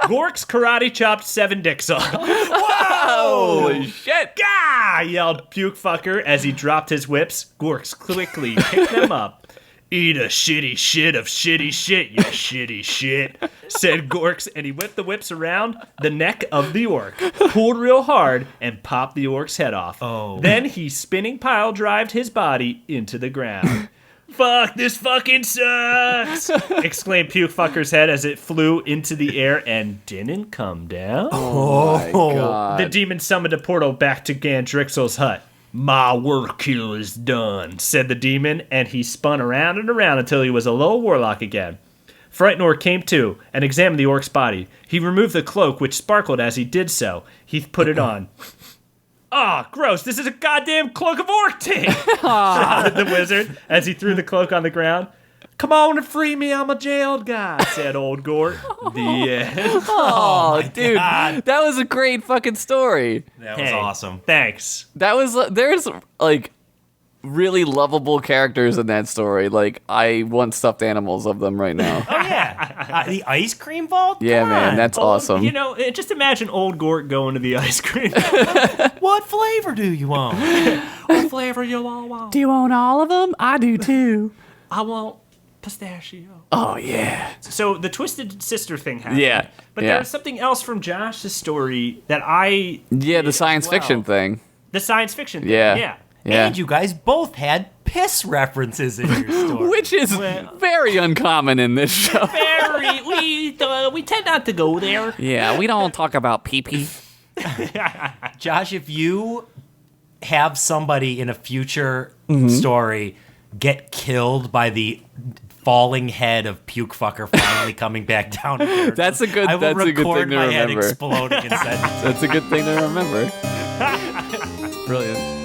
[SPEAKER 3] Gorks karate chopped 7 dicks off.
[SPEAKER 4] Holy shit!
[SPEAKER 3] "Gah!" yelled Puke Fucker as he dropped his whips. Gorks quickly picked them up. "Eat a shitty shit of shitty shit, you shitty shit," said Gorks, and he whipped the whips around the neck of the orc, pulled real hard, and popped the orc's head off.
[SPEAKER 5] Oh.
[SPEAKER 3] Then he spinning pile drived his body into the ground. Fuck, this fucking sucks! exclaimed Puke Fucker's head as it flew into the air and didn't come down.
[SPEAKER 4] Oh my god.
[SPEAKER 3] The demon summoned a portal back to Gandrixel's hut. My work here is done, said the demon, and he spun around and around until he was a low warlock again. Frightenor came to and examined the orc's body. He removed the cloak, which sparkled as he did so. He put it on. Gross, this is a goddamn cloak of orc tape, shouted the wizard as he threw the cloak on the ground. Come on and free me, I'm a jailed guy, said old Gort. The end.
[SPEAKER 4] Oh, dude,
[SPEAKER 5] God.
[SPEAKER 4] that was a great fucking story.
[SPEAKER 5] That was awesome.
[SPEAKER 3] Thanks.
[SPEAKER 4] That was there's like really lovable characters in that story. Like I want stuffed animals of them right now.
[SPEAKER 5] Oh, yeah. The ice cream vault?
[SPEAKER 4] Yeah,
[SPEAKER 5] Come
[SPEAKER 4] man,
[SPEAKER 5] on.
[SPEAKER 4] that's awesome.
[SPEAKER 3] You know, just imagine old Gort going to the ice cream.
[SPEAKER 5] What flavor do you want?
[SPEAKER 3] What flavor you all want?
[SPEAKER 4] Do you want all of them? I do too.
[SPEAKER 3] I want pistachio.
[SPEAKER 4] Oh yeah.
[SPEAKER 3] So the Twisted Sister thing happened.
[SPEAKER 4] Yeah,
[SPEAKER 3] But
[SPEAKER 4] yeah.
[SPEAKER 3] there's something else from Josh's story that I...
[SPEAKER 4] Yeah, the science
[SPEAKER 3] well.
[SPEAKER 4] fiction thing.
[SPEAKER 3] The science fiction thing.
[SPEAKER 4] Yeah.
[SPEAKER 3] Yeah.
[SPEAKER 4] Yeah.
[SPEAKER 5] And you guys both had piss references in your story.
[SPEAKER 4] Which is very uncommon in this show.
[SPEAKER 3] Very... we tend not to go there.
[SPEAKER 4] Yeah, we don't talk about pee-pee.
[SPEAKER 5] Josh, if you have somebody in a future story get killed by the falling head of Puke Fucker finally coming back down again,
[SPEAKER 4] That's a good
[SPEAKER 5] I will
[SPEAKER 4] that's a good
[SPEAKER 5] record
[SPEAKER 4] thing to
[SPEAKER 5] my head
[SPEAKER 4] remember.
[SPEAKER 5] exploding and send it.
[SPEAKER 4] That's a good thing to remember. Brilliant.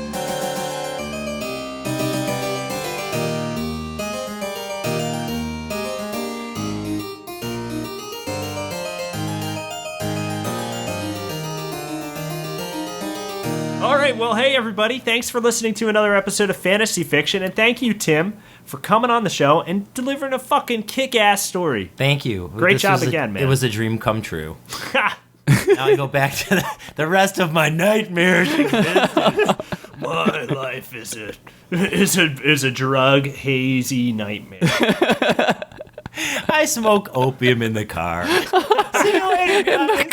[SPEAKER 3] All right, well, hey, everybody. Thanks for listening to another episode of Fantasy Fiction. And thank you, Tim, for coming on the show and delivering a fucking kick-ass story.
[SPEAKER 5] Thank you.
[SPEAKER 3] Great job again, man.
[SPEAKER 5] It was a dream come true. Now I go back to the rest of my nightmarish existence.
[SPEAKER 3] My life is a drug hazy nightmare.
[SPEAKER 5] I smoke opium in the car. See you later, guys.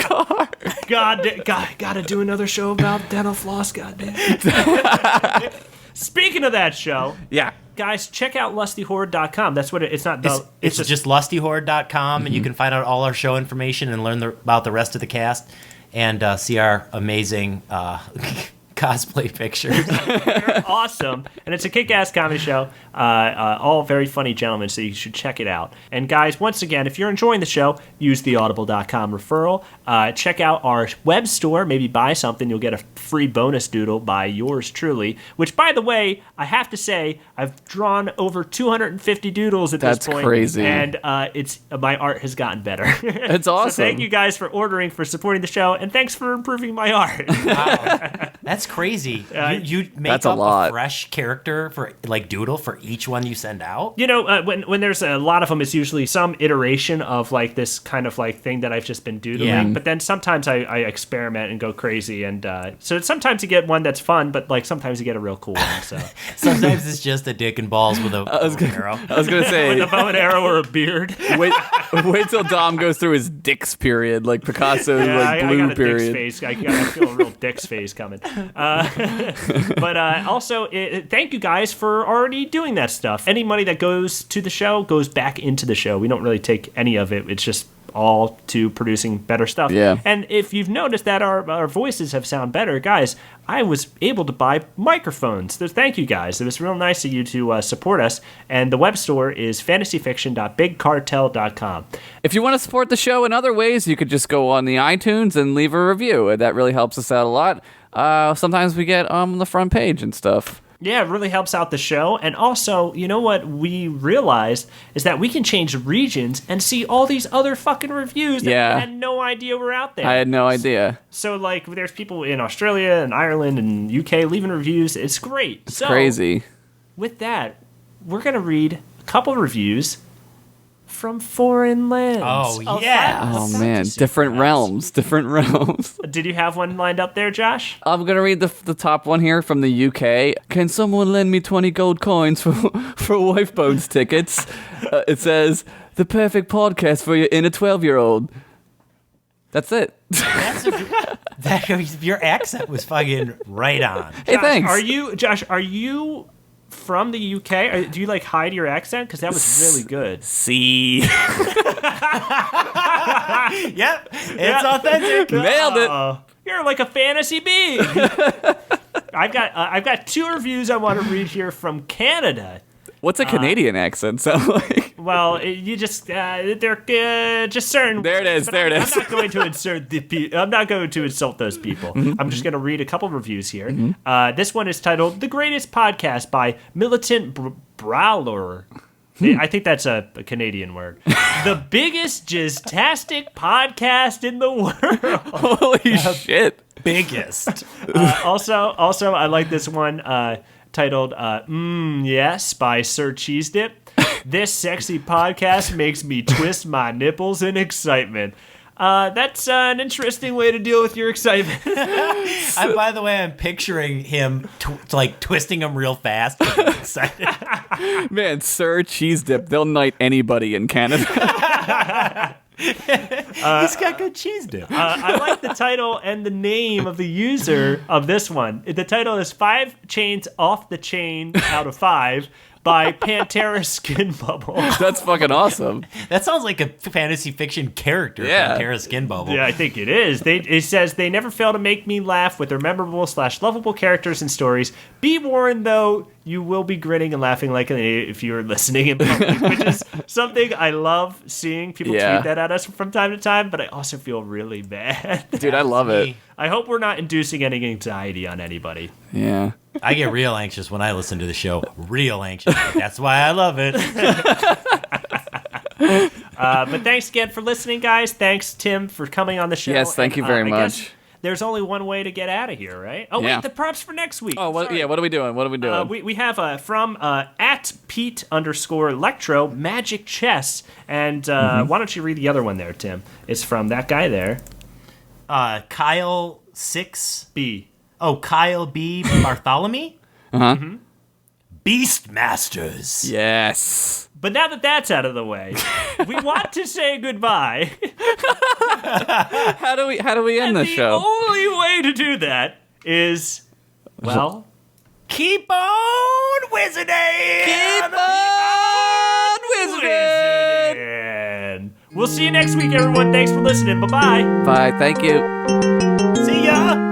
[SPEAKER 3] Gotta do another show about dental floss, goddamn. Speaking of that show,
[SPEAKER 4] Yeah.
[SPEAKER 3] guys, check out lustyhorde.com. That's what it's not.
[SPEAKER 5] It's just lustyhorde.com, and you can find out all our show information and learn about the rest of the cast and see our amazing cosplay pictures.
[SPEAKER 3] awesome, and it's a kick-ass comedy show. All very funny gentlemen, so you should check it out. And guys, once again, if you're enjoying the show, use the audible.com referral. Check out our web store. Maybe buy something. You'll get a free bonus doodle by yours truly. Which, by the way, I have to say, I've drawn over 250 doodles at
[SPEAKER 4] That's
[SPEAKER 3] this point.
[SPEAKER 4] crazy.
[SPEAKER 3] And my art has gotten better.
[SPEAKER 4] It's awesome.
[SPEAKER 3] So thank you guys for ordering, for supporting the show, and thanks for improving my art.
[SPEAKER 5] Wow. That's crazy. You make
[SPEAKER 4] That's a
[SPEAKER 5] up
[SPEAKER 4] lot.
[SPEAKER 5] a fresh character for like doodle for each one you send out.
[SPEAKER 3] You know, when there's a lot of them, it's usually some iteration of like this kind of like thing that I've just been doodling.
[SPEAKER 5] Yeah.
[SPEAKER 3] But then sometimes I experiment and go crazy, and so sometimes you get one that's fun, but like sometimes you get a real cool one. So
[SPEAKER 5] Sometimes it's just a dick and balls with a arrow.
[SPEAKER 4] I was gonna say,
[SPEAKER 3] with a bow and arrow or a beard.
[SPEAKER 4] wait till Dom goes through his Dix period, like Picasso's
[SPEAKER 3] Yeah,
[SPEAKER 4] like
[SPEAKER 3] I
[SPEAKER 4] blue
[SPEAKER 3] got a
[SPEAKER 4] period.
[SPEAKER 3] Dick's face. I feel a real Dick's face coming. But also, thank you guys for already doing that stuff. Any money that goes to the show goes back into the show. We don't really take any of it. It's just all to producing better stuff.
[SPEAKER 4] Yeah.
[SPEAKER 3] And if you've noticed that our voices have sound better, guys, I was able to buy microphones. So thank you guys. It was real nice of you to support us. And the web store is fantasyfiction.bigcartel.com.
[SPEAKER 4] If you want to support the show in other ways, you could just go on the iTunes and leave a review. That really helps us out a lot. Sometimes we get on the front page and stuff.
[SPEAKER 3] Yeah, it really helps out the show. And also, you know what we realized is that we can change regions and see all these other fucking reviews that
[SPEAKER 4] Yeah.
[SPEAKER 3] we had no idea were out there.
[SPEAKER 4] I had no idea.
[SPEAKER 3] So, like, there's people in Australia and Ireland and UK leaving reviews. It's great.
[SPEAKER 4] It's crazy.
[SPEAKER 3] With that, we're going to read a couple reviews from foreign lands.
[SPEAKER 5] Oh,
[SPEAKER 3] of
[SPEAKER 5] yeah.
[SPEAKER 3] fa-
[SPEAKER 4] Oh
[SPEAKER 3] of
[SPEAKER 4] man,
[SPEAKER 3] fantasy,
[SPEAKER 4] different
[SPEAKER 3] perhaps.
[SPEAKER 4] realms.
[SPEAKER 3] Did you have one lined up there, Josh?
[SPEAKER 4] I'm gonna read the top one here from the UK. Can someone lend me 20 gold coins for Wife Bones tickets? It says the perfect podcast for your inner 12-year-old. That's it.
[SPEAKER 5] Your accent was fucking right on.
[SPEAKER 4] Hey, thanks.
[SPEAKER 3] Josh, are you from the UK? Do you like hide your accent? Because that was really good.
[SPEAKER 4] See.
[SPEAKER 5] Yep, it's authentic.
[SPEAKER 4] Nailed it.
[SPEAKER 3] You're like a fantasy bee. I've got 2 reviews I want to read here from Canada.
[SPEAKER 4] What's a Canadian accent sound like?
[SPEAKER 3] Well, you just they're just certain.
[SPEAKER 4] There it is.
[SPEAKER 3] But
[SPEAKER 4] There it
[SPEAKER 3] I'm
[SPEAKER 4] is.
[SPEAKER 3] not going to I'm not going to insult those people. I'm just going to read a couple reviews here. This one is titled "The Greatest Podcast" by Militant Brawler. I think that's a Canadian word. The biggest jazztastic podcast in the world.
[SPEAKER 4] Holy shit.
[SPEAKER 5] Biggest.
[SPEAKER 3] Also, I like this one titled Yes by Sir Cheese Dip. This sexy podcast makes me twist my nipples in excitement. That's an interesting way to deal with your excitement.
[SPEAKER 5] By the way, I'm picturing him twisting him real fast. I'm excited.
[SPEAKER 4] Man, Sir Cheese Dip, they'll knight anybody in Canada.
[SPEAKER 5] He's got good cheese dip.
[SPEAKER 3] I like the title and the name of the user of this one. The title is 5 Chains Off the Chain out of 5 by Pantera Skin Bubble.
[SPEAKER 4] That's fucking awesome.
[SPEAKER 5] That sounds like a fantasy fiction character.
[SPEAKER 4] Yeah.
[SPEAKER 5] Pantera Skin Bubble.
[SPEAKER 3] Yeah, I think it is. It says, they never fail to make me laugh with their memorable/lovable characters and stories. Be warned, though, you will be grinning and laughing like an idiot if you're listening in public, which is something I love seeing. People tweet that at us from time to time, but I also feel really bad.
[SPEAKER 4] Dude, I love it.
[SPEAKER 3] I hope we're not inducing any anxiety on anybody.
[SPEAKER 4] Yeah.
[SPEAKER 5] I get real anxious when I listen to the show. Real anxious. That's why I love it.
[SPEAKER 3] But thanks again for listening, guys. Thanks, Tim, for coming on the show.
[SPEAKER 4] Yes, thank you very
[SPEAKER 3] I guess
[SPEAKER 4] much.
[SPEAKER 3] there's only one way to get out of here, right? Oh,
[SPEAKER 4] Yeah.
[SPEAKER 3] wait, the props for next week.
[SPEAKER 4] Oh, what are we doing? What are we doing?
[SPEAKER 3] We have from at Pete_Electro Magic Chess. And why don't you read the other one there, Tim? It's from that guy there.
[SPEAKER 5] Kyle 6B.
[SPEAKER 3] B.
[SPEAKER 5] Kyle B. Bartholomew?
[SPEAKER 4] Uh-huh.
[SPEAKER 3] Mm-hmm.
[SPEAKER 5] Beastmasters.
[SPEAKER 4] Yes.
[SPEAKER 3] But now that that's out of the way, we want to say goodbye.
[SPEAKER 4] How do we end the
[SPEAKER 3] The
[SPEAKER 4] show?
[SPEAKER 3] only way to do that is, well,
[SPEAKER 5] Keep on wizarding!
[SPEAKER 4] Keep on wizarding!
[SPEAKER 3] wizarding. We'll see you next week, everyone. Thanks for listening. Bye-bye.
[SPEAKER 4] Bye. Thank you.
[SPEAKER 5] See ya!